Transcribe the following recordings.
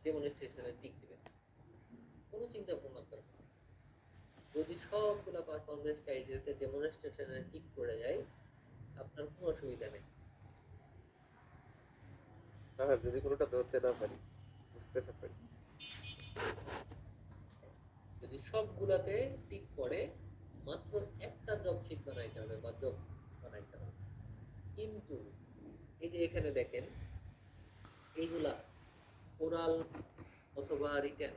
ডেমনস্ট্রেশনে tick দিবেন, কোনো চিন্তা ভাবনা দরকার নেই। যদি সবগুলা পারফরমেন্স ক্রাইটেরিয়াতে ডেমনস্ট্রেশনে টিক করে যায়, আপনার কোনো অসুবিধা নেই। যদি কোনোটা ধরতে না পারি, বুঝতে না পারি, যদি সবগুলাতে টিক করে, মাত্র একটা জব শিট বানাইতে হবে বা জব বানাইতে হবে। কিন্তু এই যে এখানে দেখেন, এইগুলা ওরাল অথবা রিটেন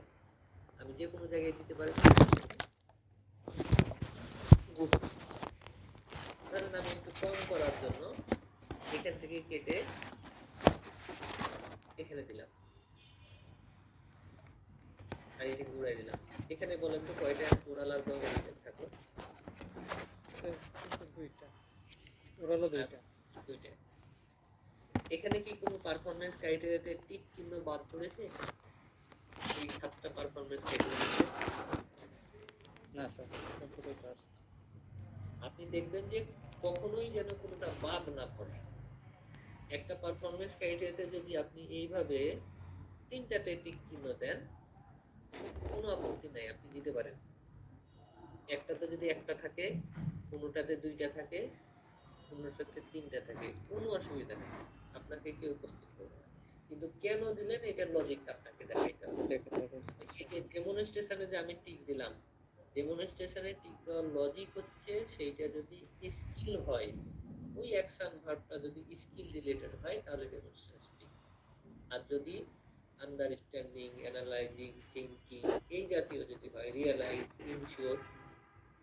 আমি যে কোনো জায়গায় দিতে পারি। ধরেন আমি একটু কম করার জন্য এখান থেকে কেটে এখানে দিলাম, আর এদিকে ঘুরাই দিলাম। এখানে বলেন তো কয়টা ওরাল আর কয়টা রিটেন থাকলো? দুইটা, ওরালও দুইটা। দুইটা। এখানে কি কোনো পারফরম্যান্স ক্রাইটেরিয়াতে টিক চিহ্ন বাদ পড়েছে? এই 7টা পারফরম্যান্স ক্রাইটেরিয়াতে না স্যার, সবগুলোই তো আছে। আপনি দেখবেন যে কখনোই যেন কোনোটা বাদ না পড়ে। একটা পারফরম্যান্স ক্রাইটেরিয়াতে যদি আপনি এইভাবে 3টাতে টিক চিহ্ন দেন, কোনো আপত্তি নাই, আপনি দিতে পারেন। একটাতে যদি একটা থাকে, কোনোটাতে 2টা থাকে, কোনোটাতে 3টা থাকে, কোনো অসুবিধা নেই, আপনাকে কেউ উপস্থিত করবে না। কিন্তু কেন দিলেন এটার লজিকটা আপনাকে দেখাইতে হবে। এই যে ডেমনস্ট্রেশনে যে আমি টিক দিলাম, ডেমনস্ট্রেশনে টিক দেওয়ার লজিক হচ্ছে সেইটা যদি স্কিল হয়, ওই অ্যাকশন ভার্বটা যদি স্কিল রিলেটেড হয় তাহলে ডেমনস্ট্রেশন টিক। আর যদি আন্ডারস্ট্যান্ডিং, অ্যানালাইজিং, থিংকিং এই জাতীয় যদি হয়, রিয়েলাইজ, ইনশিওর,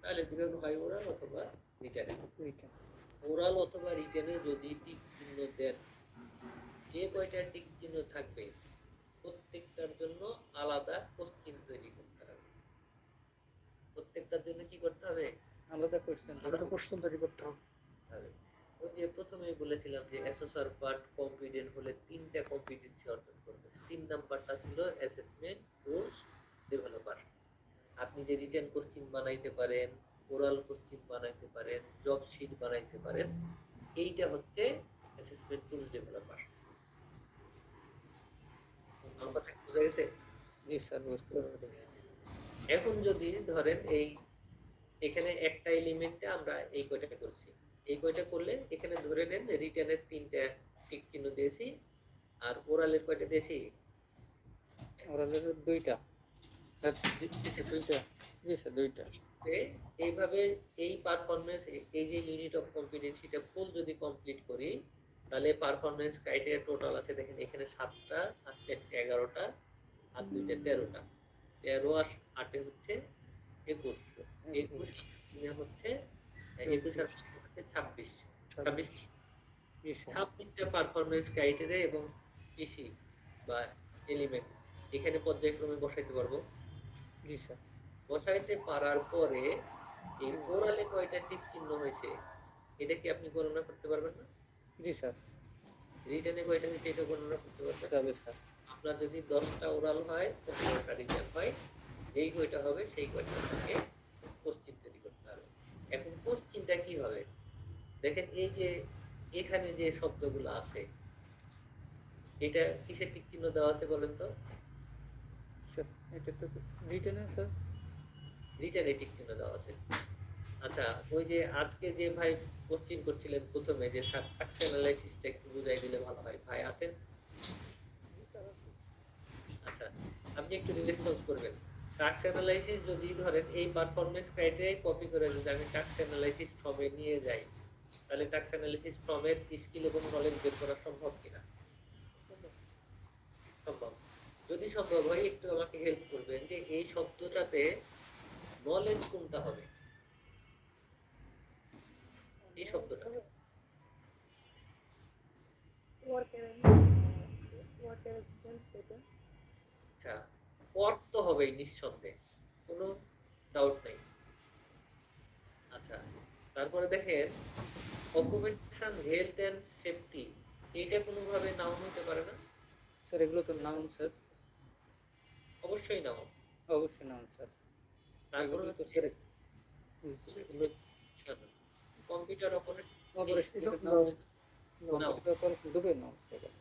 তাহলে দিবেন হয় ওরাল অথবা রিটেনে। ওরাল অথবা রিটেনে যদি টিক চিহ্ন দেন, যে কয়টা টিক চিহ্ন থাকবে প্রত্যেকটার জন্য আলাদা কোশ্চেন তৈরি করতে হবে। প্রত্যেকটার জন্য কি করতে হবে? আলাদা কোশ্চেন তৈরি করতে হবে। ওই যে প্রথমেই বলেছিলাম যে অ্যাসোসার পার্ট কম্পিটেন্ট হলে 3টা কম্পিটেন্সি অর্জন করবে। 3 নাম্বারটা ছিল অ্যাসেসমেন্ট, কোর্স, ডেভেলপার। আপনি যে রিটেন কোশ্চেন বানাইতে পারেন, ওরাল কোশ্চেন বানাইতে পারেন, জব শিট বানাইতে পারেন, এইটা হচ্ছে অ্যাসেসমেন্ট, টুলস, ডেভেলপার। আমার কথা বুঝা গেছে? জি স্যার, বুঝতে পারছি। এখন যদি ধরেন এই এখানে একটা এলিমেন্টে আমরা এই কয়টা করছি, এই কয়টা করলে এখানে ধরে নেন রিটেনের 3টা টিক চিহ্ন দিয়েছি, আর ওরালের কয়টা দিয়েছি? ওরালের দুইটা। দুইটা। জি স্যার, দুইটা। এইভাবে এই পারফরম্যান্স, এই যে ইউনিট অফ কম্পিটেন্সিটা ফুল যদি কমপ্লিট করি, তাহলে পারফরম্যান্স ক্রাইটেরিয়া টোটাল আছে দেখেন এখানে 7টা, আর 4টে 11টা, আর 2টে 13টা। 13 আর 8 হচ্ছে 21, 21 হচ্ছে 21 আর 26, 26টা পারফরম্যান্স ক্রাইটেরিয়া এবং কৃষি বা এলিমেন্ট এখানে পর্যায়ক্রমে বসাইতে পারবো। জি স্যার। বসাইতে পারার পরে এই ওরালে কয়টা টিক চিহ্ন হয়েছে এটা কি আপনি গণনা করতে পারবেন না? জি স্যার। রিটেনে কয়টা হয়েছে এটা গণনা করতে পারবেন? যাবে স্যার। আপনার যদি 10টা ওরাল হয়, 15টা রিটেন হয়, যেই কয়টা হবে সেই কয়টা থেকে কোশ্চিন তৈরি করতে হবে। এখন কোশ্চিনটা কি হবে দেখেন, এই যে এখানে যে শব্দগুলো আছে এটা কিসের টিক চিহ্ন দেওয়া আছে বলেন তো? স্যার এটা তো রিটেনে স্যার। রিটেনে টিক চিহ্ন দেওয়া আছে। আচ্ছা, ওই যে আজকে যে ভাই কোশ্চিন করছিলেন প্রথমে, যে টাস্ক অ্যানালাইসিসটা একটু বুঝাই দিলে ভালো হয়, ভাই আছেন? আচ্ছা, আপনি একটু রেসপন্স করবেন। টাস্ক অ্যানালাইসিস যদি ধরেন এই পারফরম্যান্স ক্রাইটেরিয়া কপি করে যদি আমি টাস্ক অ্যানালাইসিস ফর্মে নিয়ে যাই, তাহলে টাস্ক অ্যানালাইসিস ফর্মের স্কিল এবং নলেজ বের করা সম্ভব কিনা? সম্ভব। যদি সম্ভব হয় একটু আমাকে হেল্প করবেন যে এই শব্দটাতে নলেজ কোনটা হবে, এই শব্দটা। আচ্ছা, ওয়ার্ক তো হবেই নিঃসন্দেহে, কোনো ডাউট নেই। আচ্ছা, তারপরে দেখেন অকুপেশন হেলথ এন্ড সেফটি, এইটা কোনোভাবে নাউন হতে পারে না? স্যার এগুলো তো নাউন স্যার। অবশ্যই নাউন। অবশ্যই নাউন স্যার। তারপরে এগুলো তো হচ্ছে sir computer operation operation noun. Computer operation দুটোই নাউন স্যার।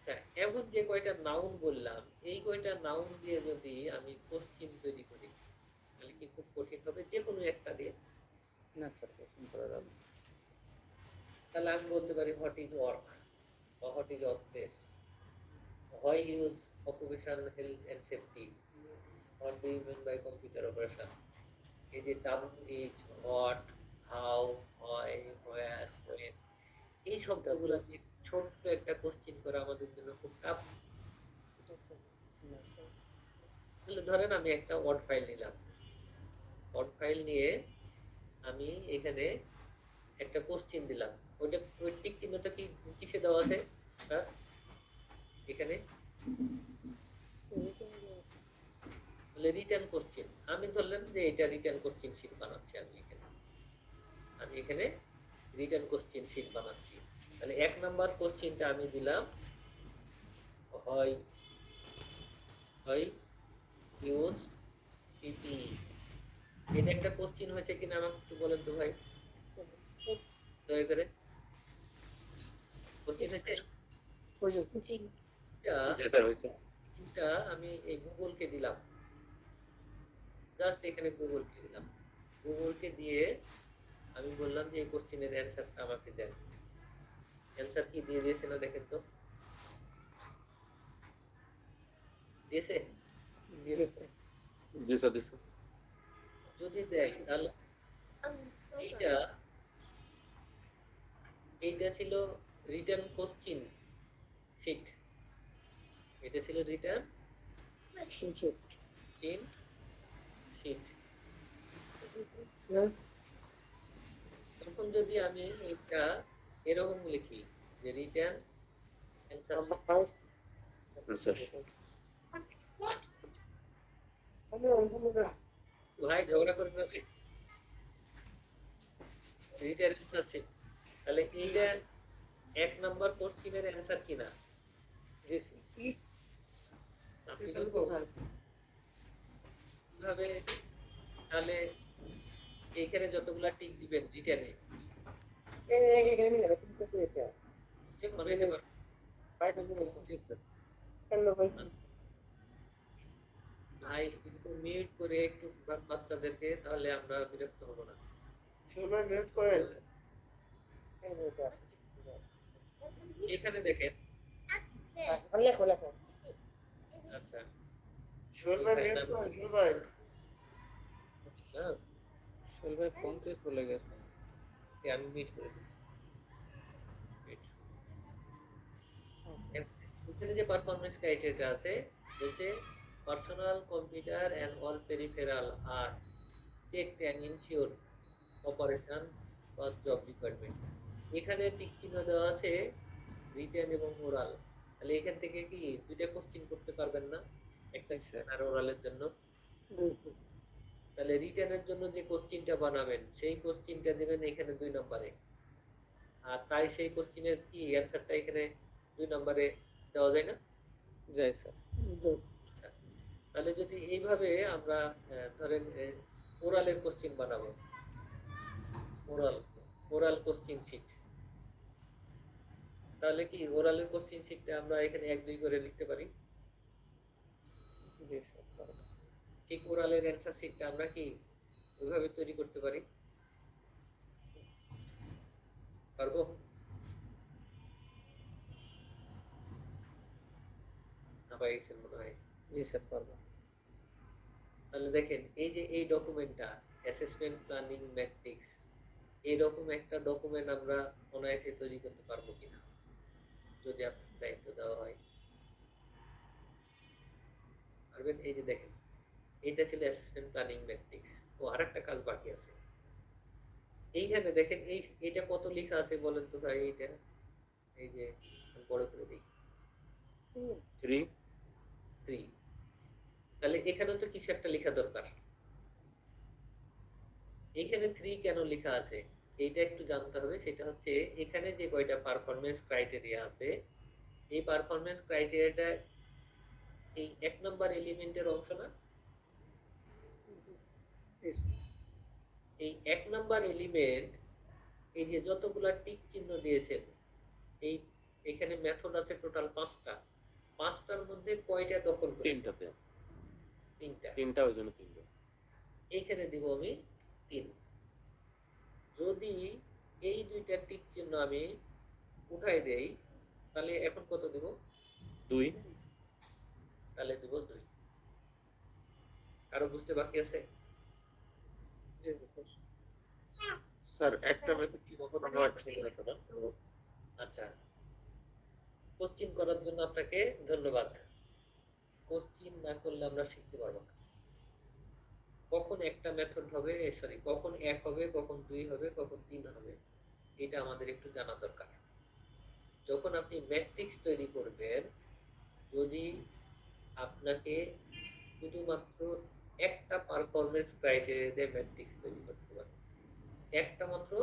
আচ্ছা, এখন যে কয়টা নাউন বললাম, এই কয়টা নাউন দিয়ে যদি আমি কোশ্চিন তৈরি করি তাহলে কি খুব কঠিন হবে যে কোনো একটা দিয়ে? না স্যার, কোশ্চেন করা যাবে না। তাহলে আমি বলতে পারি হোয়াট ইজ ওয়ার্ক বা what is office, why use occupational health and safety, what do you mean by computer operation. এই যে WH, what, how, why, where, when, এই শব্দগুলো যে ছোট্ট একটা কোশ্চিন করা আমাদের জন্য খুব টাফ। না স্যার। তাহলে ধরেন আমি একটা ওয়ার্ড ফাইল নিলাম, ওয়ার্ড ফাইল নিয়ে আমি এখানে একটা কোশ্চিন দিলাম, ওইটা ওই টিক চিহ্নটা কি কিসে দেওয়া আছে স্যার? এখানে তাহলে রিটার্ন কোশ্চিন, আমি ধরলাম যে এটা রিটার্ন কোশ্চিন শীট বানাচ্ছি, আমি এখানে রিটার্ন কোশ্চিন শীট বানাচ্ছি। তাহলে 1 নাম্বার কোশ্চিনটা আমি দিলাম হয় হয় ইউজ পিপি। এটা একটা কোশ্চিন হয়েছে কিনা আমাকে একটু বলেন তো ভাই, দয়া করে। কোশ্চিন হয়েছে? জি। এটা যেটা হয়েছে এটা আমি এই গুগলকে দিলাম, জাস্ট এখানে গুগলকে দিলাম, গুগলকে দিয়ে আমি বললাম যে এই কোশ্চিনের অ্যান্সারটা আমাকে দেন। অ্যান্সার কি দিয়ে দিয়েছে না দেখেন তো, দিয়েছে? জি স্যার দিছে। যদি দেয় তাহলে এইটা এইটা ছিল রিটার্ন কোশ্চিন শিট, এটা ছিল রিটার্ন কোশ্চিন শিট। তখন যদি আমি এটা এরকম লিখি যে রিটার্ন অ্যান্সার স্যার ভাই ঝগড়া করবে না, রিটার্ন অ্যান্সার শিট, তাহলে এইটা 1 নাম্বার কোশ্চিনের অ্যান্সার কিনা? আপনি যদি কিভাবে, তাহলে এইখানে যতগুলা টিক দিবেন রিটার্নে চেক করে নিতে পারবেন। ভাই একটু মিউট করে একটু বাচ্চাদেরকে, তাহলে আমরা বিরক্ত হব না। এখানে দেখেন, আচ্ছা না, সোহেল ভাই ফোন থেকে চলে গেছে। আমি মিউট করে দিচ্ছি। এখানে যে পারফরম্যান্স ক্রাইটেরিয়া আছে বলছে personal computer and all peripheral are checked and ensure operation বা জব রিকোয়ারমেন্ট। এখানে টিক চিহ্ন দেওয়া আছে রিটেন এবং ওরাল, তাহলে এখান থেকে কি দুইটা কোশ্চিন করতে পারবেন না, একটা আর ওরালের জন্য? তাহলে রিটেনের জন্য যে কোশ্চিনটা বানাবেন সেই কোশ্চিনটা দিবেন এখানে 2 নম্বরে, আর তাই সেই কোশ্চিনের কি অ্যানসারটা এখানে 2 নম্বরে দেওয়া যায় না? যাই স্যার। আচ্ছা, তাহলে যদি এইভাবে আমরা ধরেন ওরালের কোশ্চিন বানাবো, ওরাল ওরাল কোশ্চিন শিট, তাহলে কি ওরালের কোশ্চিন শিটটা আমরা এখানে 1 2 করে লিখতে পারি? জি স্যার, পারবো। ঠিক ওরালের অ্যান্সার শিটটা আমরা কি ওইভাবে তৈরি করতে পারি? পারবো? না পাই গেছেন মনে হয়। জি স্যার, পারবো। তাহলে দেখেন এই যে এই ডকুমেন্টটা অ্যাসেসমেন্ট প্ল্যানিং ম্যাট্রিক্স, এইরকম একটা ডকুমেন্ট আমরা অনায়াসে তৈরি করতে পারবো কিনা যদি আপনার দায়িত্ব দেওয়া হয়? পারবেন? এই যে দেখেন এইটা ছিল অ্যাসেসমেন্ট প্ল্যানিং ম্যাট্রিক্স। ও আরেকটা কাজ বাকি আছে, এইখানে দেখেন এইটা কত লেখা আছে বলেন তো ভাই? এইটা এই যে আমি বড় করে দিই 3 3, তাহলে এখানেও তো কিছু একটা লেখা দরকার। এইখানে 3 কেন লেখা আছে এইটা একটু জানতে হবে। সেটা হচ্ছে এখানে যে কয়টা পারফরম্যান্স ক্রাইটেরিয়া আছে, এই পারফরম্যান্স ক্রাইটেরিয়াটা এই 1 নাম্বার এলিমেন্টের অংশ না? এই 1 নাম্বার এলিমেন্ট এই যে যতগুলা টিক চিহ্ন দিয়েছেন, এই এখানে মেথড আছে টোটাল 5টা। 5টার মধ্যে কয়টা দখল করেছে? তিনটাতে, 3টা। তিনটা ওই জন্য তিনটা। এইখানে দিব আমি 3। যদি এই দুইটা টিক চিহ্ন আমি উঠাই দেই তাহলে এখন কত দিব? 2। তাহলে দিব 2। আরো বুঝতে বাকি আছে? স্যার একটা মেথড কি কখনো হয় না? আচ্ছা, কোশ্চিন করার জন্য আপনাকে ধন্যবাদ। কোশ্চিন না করলে আমরা শিখতে পারবো না। কখন একটা মেথড হবে, সরি, কখন 1 হবে, কখন 2 হবে, কখন 3 হবে, এটা আমাদের একটু জানা দরকার। যখন আপনি ম্যাট্রিক্স তৈরি করবেন, যদি আপনাকে শুধুমাত্র একটা পারফরম্যান্স ক্রাইটেরিয়া দিয়ে ম্যাট্রিক্স তৈরি করতে পারে, একটা মাত্র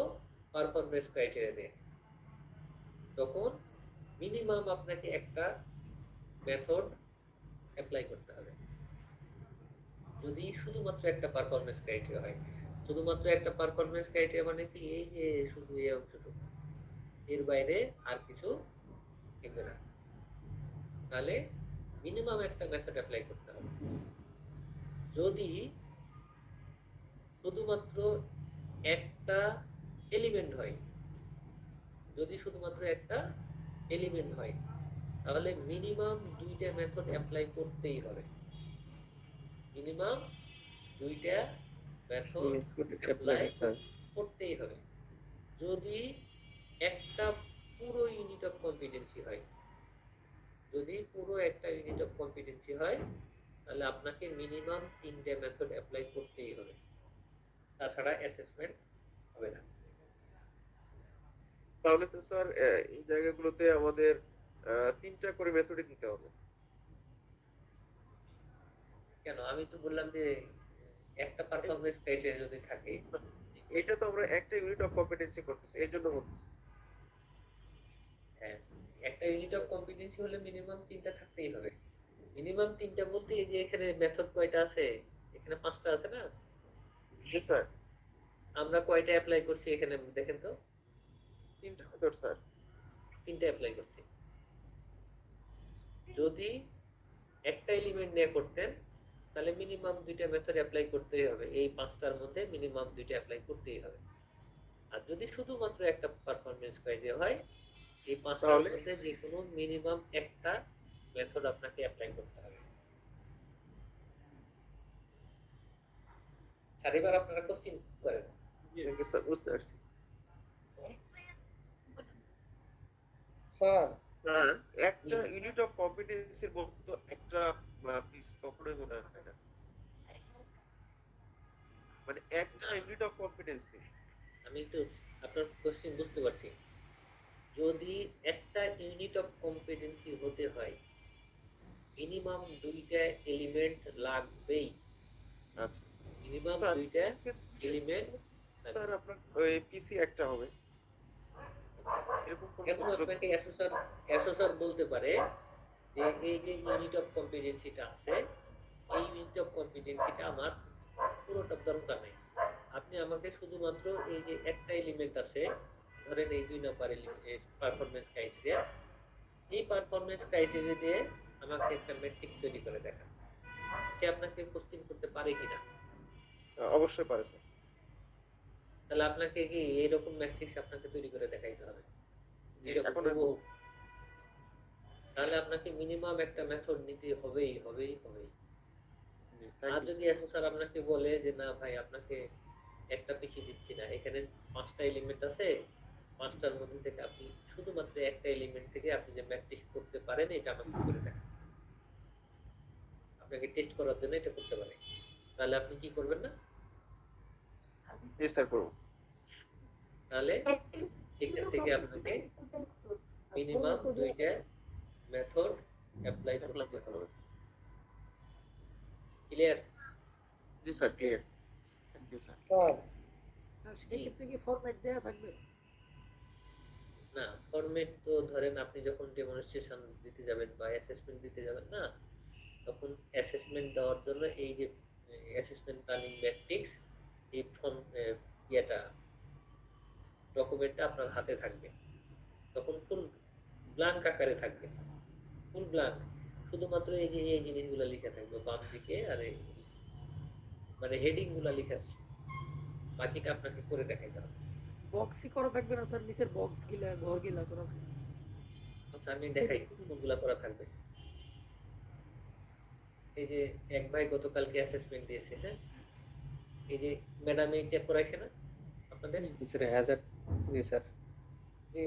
পারফরম্যান্স ক্রাইটেরিয়া দিয়ে, তখন মিনিমাম আপনাকে একটা মেথড অ্যাপ্লাই করতে হবে। যদি শুধুমাত্র একটা পারফরম্যান্স ক্রাইটেরিয়া হয়, শুধুমাত্র একটা পারফরম্যান্স ক্রাইটেরিয়া মানে কি, এই যে শুধু এই অংশটুকু, এর বাইরে আর কিছু থাকবে না, তাহলে মিনিমাম একটা মেথড অ্যাপ্লাই করতে হবে। যদি শুধুমাত্র একটা এলিমেন্ট হয়, যদি শুধুমাত্র একটা এলিমেন্ট হয়, তাহলে মিনিমাম 2টা মেথড অ্যাপ্লাই করতেই হবে। মিনিমাম 2টা মেথড অ্যাপ্লাই করতেই হবে। যদি একটা পুরো ইউনিট অফ কম্পিটেন্সি হয়, যদি পুরো একটা ইউনিট অফ কম্পিটেন্সি হয়, তাহলে আপনাকে মিনিমাম 3টে মেথড অ্যাপ্লাই করতেই হবে, তাছাড়া অ্যাসেসমেন্ট হবে না। তাহলে তো স্যার এই জায়গাগুলোতে আমাদের 3টা করে মেথডই দিতে হবে। কেন? আমি তো বললাম যে একটা পারফরম্যান্স ক্রাইটেরিয়া যদি থাকে। এটা তো আমরা একটা ইউনিট অফ কম্পিটেন্সি করতেছি, এই জন্য বলতেছি। হ্যাঁ, একটা ইউনিট অফ কম্পিটেন্সি হলে মিনিমাম 3টা থাকতেই হবে। মিনিমাম 3টা বলতে এই যে এখানে মেথড কয়টা আছে? এখানে 5টা আছে না? জি স্যার, আমরা কয়টা অ্যাপ্লাই করছি এখানে দেখেন তো? 3টা মেথড স্যার। 3টা অ্যাপ্লাই করছি। যদি একটা এলিমেন্ট নিয়ে করতেন তাহলে মিনিমাম 2টা মেথড অ্যাপ্লাই করতেই হবে, এই 5টার মধ্যে মিনিমাম 2টা অ্যাপ্লাই করতেই হবে। আর যদি শুধুমাত্র একটা পারফরম্যান্স ক্রাইটেরিয়া হয়, এই 5টার মধ্যে যে কোনো মিনিমাম একটা মেথড আপনাকে অ্যাপ্লাই করতে হবে। আর এবার আপনারা কোশ্চিন করেন। থ্যাংক ইউ স্যার, বুঝতে পারছি। স্যার স্যার একটা ইউনিট অফ কম্পিটেন্সির মতো একটা পিস কখনোই মনে হয় না, মানে একটা ইউনিট অফ কম্পিটেন্সি। আমি তো আপনার কোশ্চিন বুঝতে পারছি। যদি একটা ইউনিট অফ কম্পিটেন্সি হতে হয়, মিনিমাম 2টা এলিমেন্ট লাগবেই। আচ্ছা মিনিমাম স্যার, 2টা এলিমেন্ট। স্যার আপনার ওই পিসি একটা হবে, এরকম কোন এখন আপনাকে অ্যাসোসার বলতে পারে যে এই যে ইউনিট অফ কম্পিটেন্সিটা আছে, এই ইউনিট অফ কম্পিটেন্সিটা আমার পুরোটা দরকার নেই। আপনি আমাকে শুধুমাত্র এই যে একটা এলিমেন্ট আছে, ধরেন এই 2 নাম্বার পারফরম্যান্স ক্রাইটেরিয়া, এই পারফরম্যান্স ক্রাইটেরিয়া দিয়ে আমাকে একটা ম্যাট্রিক্স তৈরি করে দেখান। সে আপনাকে কোশ্চেন করতে পারে কিনা? অবশ্যই পারে স্যার। তাহলে আপনাকে কি এইরকম ম্যাট্রিক্স আপনাকে তৈরি করে দেখাইতে হবে? এরকম এখন হুবহু। তাহলে আপনাকে মিনিমাম একটা মেথড নিতে হবেই হবেই হবেই। আর যদি এখন স্যার আপনাকে বলে যে না ভাই, আপনাকে একটা পিছিয়ে দিচ্ছি না, এখানে 5টা এলিমেন্ট আছে, 5টার মধ্যে থেকে আপনি শুধুমাত্র একটা এলিমেন্ট থেকে আপনি যে ম্যাট্রিক্স করতে পারেন এটা আমাকে করে দেখান, আপনাকে টেস্ট করার জন্য এটা করতে পারে, তাহলে আপনি কি করবেন না? জি স্যার, করব। তাহলে এখান থেকে আপনাকে মিনিমাম 2টা মেথড অ্যাপ্লাই করতে হবে। ক্লিয়ার? জি sir, clear. Thank you sir. Sir সেক্ষেত্রে কি ফরম্যাট দেওয়া থাকবে? না, ফরম্যাট তো ধরেন আপনি যখন ডেমনস্ট্রেশন দিতে যাবেন বা অ্যাসেসমেন্ট দিতে যাবেন না, তখন অ্যাসেসমেন্ট দেওয়ার জন্য এই যে অ্যাসেসমেন্ট প্ল্যানিং ম্যাট্রিক্স, এই ফর্ম ইয়েটা ডকুমেন্টটা আপনার হাতে থাকবে, তখন ফুল ব্ল্যাঙ্ক আকারে থাকবে, ফুল ব্ল্যাঙ্ক, শুধুমাত্র এই যে এই জিনিসগুলো লেখা থাকবে বাম দিকে, আর মানে হেডিং গুলা লেখা আছে, বাকিটা আপনাকে করে দেখাইতে হবে। বক্সই করা থাকবে না স্যার, নিচের বক্স গিলা ঘর গিলা করা থাকবে? আচ্ছা আমি দেখাই কোনগুলা করা থাকবে। এই যে এক ভাই গতকালকে অ্যাসেসমেন্ট দিয়েছে, হ্যাঁ, এই যে ম্যাডাম এইটা করাইছে না আপনাদের, জি স্যার, হ্যাজার। জি স্যার।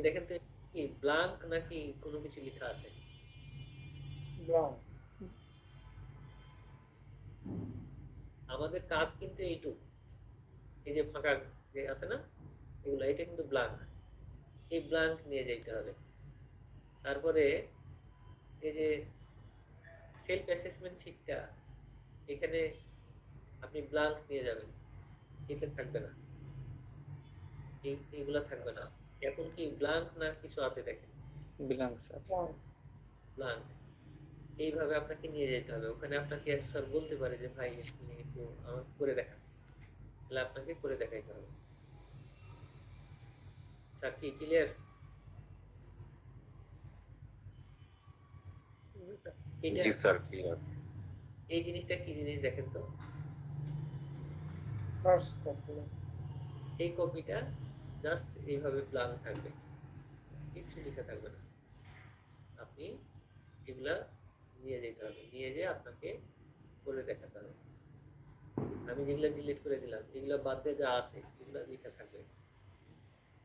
দেখেন তো কি ব্ল্যাঙ্ক নাকি কোনো কিছু লেখা আছে? ব্লাঙ্ক। আমাদের কাজ কিন্তু এইটুকু, এই যে ফাঁকা যে আছে না এগুলো, এটা কিন্তু ব্ল্যাঙ্ক, এই ব্ল্যাঙ্ক নিয়ে যাইতে হবে। তারপরে এই যে সেলফ অ্যাসেসমেন্ট শিটটা, এখানে আপনি ব্ল্যাঙ্ক নিয়ে যাবেন, এটা থাকবে না, এইগুলা থাকবে না। এখন কি ব্ল্যাঙ্ক না কিছু আছে দেখেন, বিলাং স্যার। ব্ল্যাঙ্ক, এইভাবে আপনাকে নিয়ে যেতে হবে ওখানে। আপনাকে স্যার বলতে পারে যে ভাই আপনি একটু আমাকে করে দেখান, তাহলে আপনাকে করে দেখাইতে হবে। স্যার কি ক্লিয়ার? এটা জি স্যার, ক্লিয়ার। এই জিনিসটা কি জিনিস দেখেন তো, ফার্স্ট কপি। এই কপিটা জাস্ট এইভাবে ব্ল্যাঙ্ক থাকবে, কিছু লেখা থাকবে না। আপনি এগুলা নিয়ে যেতে হবে, নিয়ে যেয়ে আপনাকে করে দেখাতে হবে। আমি যেগুলা ডিলিট করে দিলাম, এগুলা বাদ দিয়ে যা আছে এগুলা লেখা থাকবে,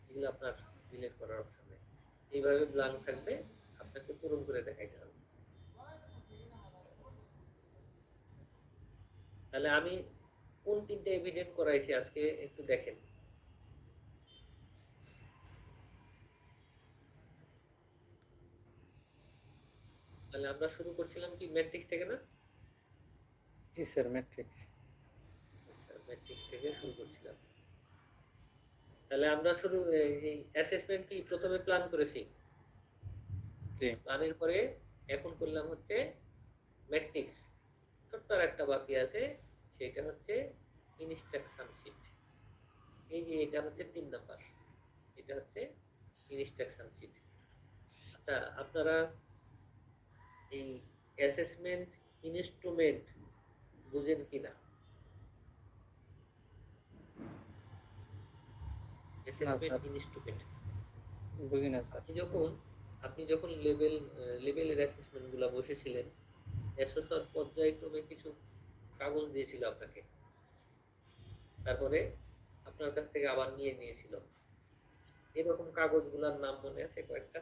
এগুলো আপনার ডিলিট করার অপশন নেই। এইভাবে ব্ল্যাঙ্ক থাকবে, আপনাকে পূরণ করে দেখাইতে হবে। তাহলে আমি কোন তিনটে এভিডেন্ট করাইছি আজকে একটু দেখেন। তাহলে আমরা শুরু করছিলাম কি ম্যাট্রিক্স থেকে না? জি স্যার, ম্যাট্রিক্স। আচ্ছা, ম্যাট্রিক্স থেকে শুরু করছিলাম। তাহলে আমরা শুরু এই অ্যাসেসমেন্ট কি প্রথমে প্ল্যান করেছি, জি। প্ল্যানের পরে এখন করলাম হচ্ছে ম্যাট্রিক্স। ছোট্ট আর একটা বাকি আছে, সেটা হচ্ছে ইনস্ট্রাকশন শিট। এই যে এটা হচ্ছে 3 নাম্বার, এটা হচ্ছে ইনস্ট্রাকশন শিট। আচ্ছা আপনারা এই অ্যাসেসমেন্ট ইনস্ট্রুমেন্ট বুঝেন কিনা? অ্যাসেসমেন্ট ইনস্ট্রুমেন্ট বুঝি না স্যার। আপনি যখন লেভেলের অ্যাসেসমেন্ট গুলা বসেছিলেন, এসএসআর পর্যায়ক্রমে কিছু কাগজ দিয়েছিল আপনাকে, তারপরে আপনার কাছ থেকে আবার নিয়ে নিয়েছিল, এরকম কাগজগুলোর নাম মনে আছে কয়েকটা?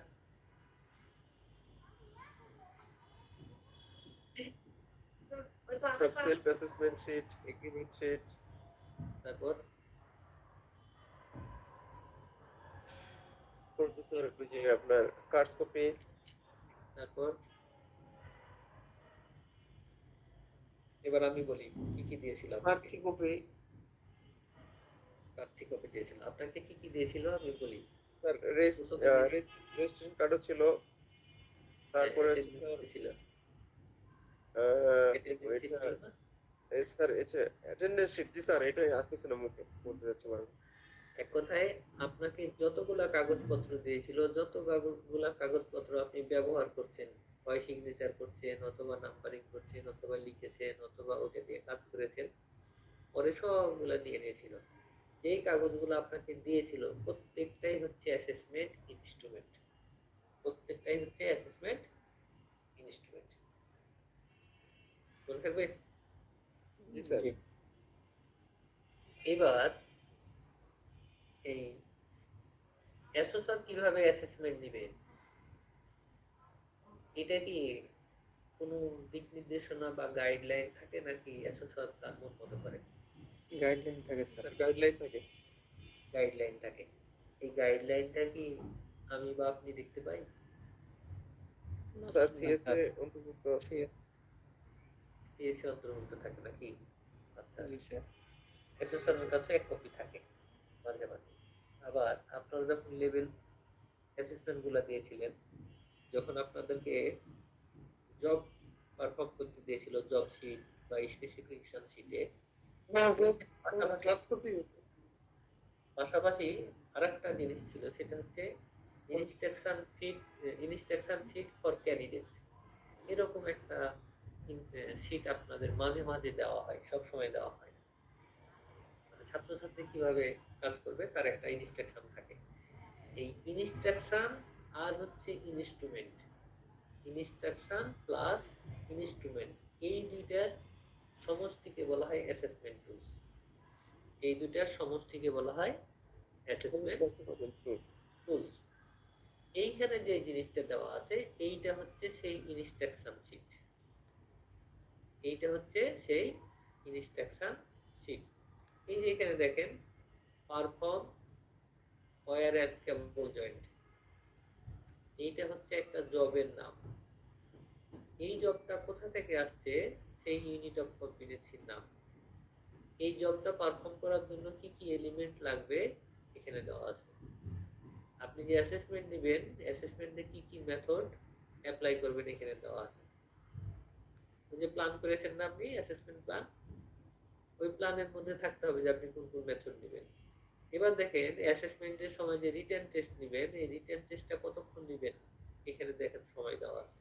Self assessment sheet, agreement sheet, তারপর ওই যে আপনার কার্ডস কপি, তারপর এবার আমি বলি কি কি দিয়েছিল আপনাকে। প্রার্থী কপি। প্রার্থী কপি দিয়েছিল আপনাকে, কি কি দিয়েছিল আমি বলি। স্যার রেজিস্ট্রেশন কার্ডও ছিল, তারপরে ছিল আহ, attendance sheet ওইটা ছিল না? Sir attendance sheet. জি স্যার, এটাই আসতেছে না মুখে, বলতে যাচ্ছে মানে। এক কথায় আপনাকে যতগুলা কাগজপত্র দিয়েছিল, যত কাগজপত্র আপনি ব্যবহার করছেন, হয় সিগনেচার করছেন অথবা নাম্বারিং করছেন অথবা লিখেছেন অথবা ওকে দিয়ে কাজ করেছেন, পরে সবগুলা নিয়ে নিয়েছিল। যেই কাগজগুলো আপনাকে দিয়েছিল প্রত্যেকটাই হচ্ছে অ্যাসেসমেন্ট ইনস্ট্রুমেন্ট, প্রত্যেকটাই হচ্ছে অ্যাসেসমেন্ট ইনস্ট্রুমেন্ট। মনে থাকবে? জি স্যার। এবার এই অ্যাসোসিয়েশন কিভাবে অ্যাসেসমেন্ট দিবে, এটা কি কোনো দিক নির্দেশনা বা গাইডলাইন থাকে নাকি অ্যাসোসিয়েশন তার মন মতো করে? গাইডলাইন থাকে স্যার। গাইডলাইন থাকে। গাইডলাইন থাকে। এই গাইডলাইনটা কি আমি বা আপনি দেখতে পাই? স্যার সিএসএ অন্তর্ভুক্ত আছে। সিএসসি অন্তর্ভুক্ত থাকে নাকি? আচ্ছা, জি স্যার। অ্যাসোসিয়েশনের কাছে এক কপি থাকে মাঝে মাঝে। আবার আপনারা যখন লেভেল অ্যাসেসমেন্ট গুলা দিয়েছিলেন, যখন আপনাদেরকে জব পারফর্ম করতে দিয়েছিল, জব শিট বা স্পেসিফিকেশন শিটে, পাশাপাশি আরেকটা জিনিস ছিল, সেটা হচ্ছে ইনস্ট্রাকশন শিট ফর ক্যান্ডিডেট, এরকম একটা শিট আপনাদের মাঝে মাঝে দেওয়া হয়, সব সময় দেওয়া হয় না। মানে ছাত্রছাত্রী কিভাবে কাজ করবে তার একটা ইনস্ট্রাকশন থাকে। এই ইনস্ট্রাকশন আর হচ্ছে ইনস্ট্রুমেন্ট, ইনস্ট্রাকশন প্লাস ইনস্ট্রুমেন্ট, এই দুইটার সমষ্টিকে বলা হয় অ্যাসেসমেন্ট টুলস। এই দুইটার সমষ্টিকে বলা হয় অ্যাসেসমেন্ট টুলস। এইখানে যে জিনিসটা দেওয়া আছে এইটা হচ্ছে সেই ইনস্ট্রাকশন শিট, এইটা হচ্ছে সেই ইনস্ট্রাকশন শিট। এই যে এখানে দেখেন perform wire and cable joint, এইটা হচ্ছে একটা জবের নাম। এই জবটা কোথা থেকে আসছে? সেই ইউনিট অফ কম্পিটেন্সির নাম। এই জবটা পারফর্ম করার জন্য কি কি এলিমেন্ট লাগবে এখানে দেওয়া আছে। আপনি যে অ্যাসেসমেন্ট নেবেন, অ্যাসেসমেন্টে কি কি মেথড অ্যাপ্লাই করবেন এখানে দেওয়া আছে। ওই যে প্ল্যান করেছেন না আপনি, অ্যাসেসমেন্ট প্ল্যান, ওই প্ল্যানের মধ্যে থাকতে হবে যে আপনি কোন কোন মেথড নেবেন। এবার দেখেন অ্যাসেসমেন্টের সময় যে রিটেন টেস্ট নেবেন, এই রিটেন টেস্টটা কতক্ষণ নেবেন এখানে দেখেন সময় দেওয়া আছে।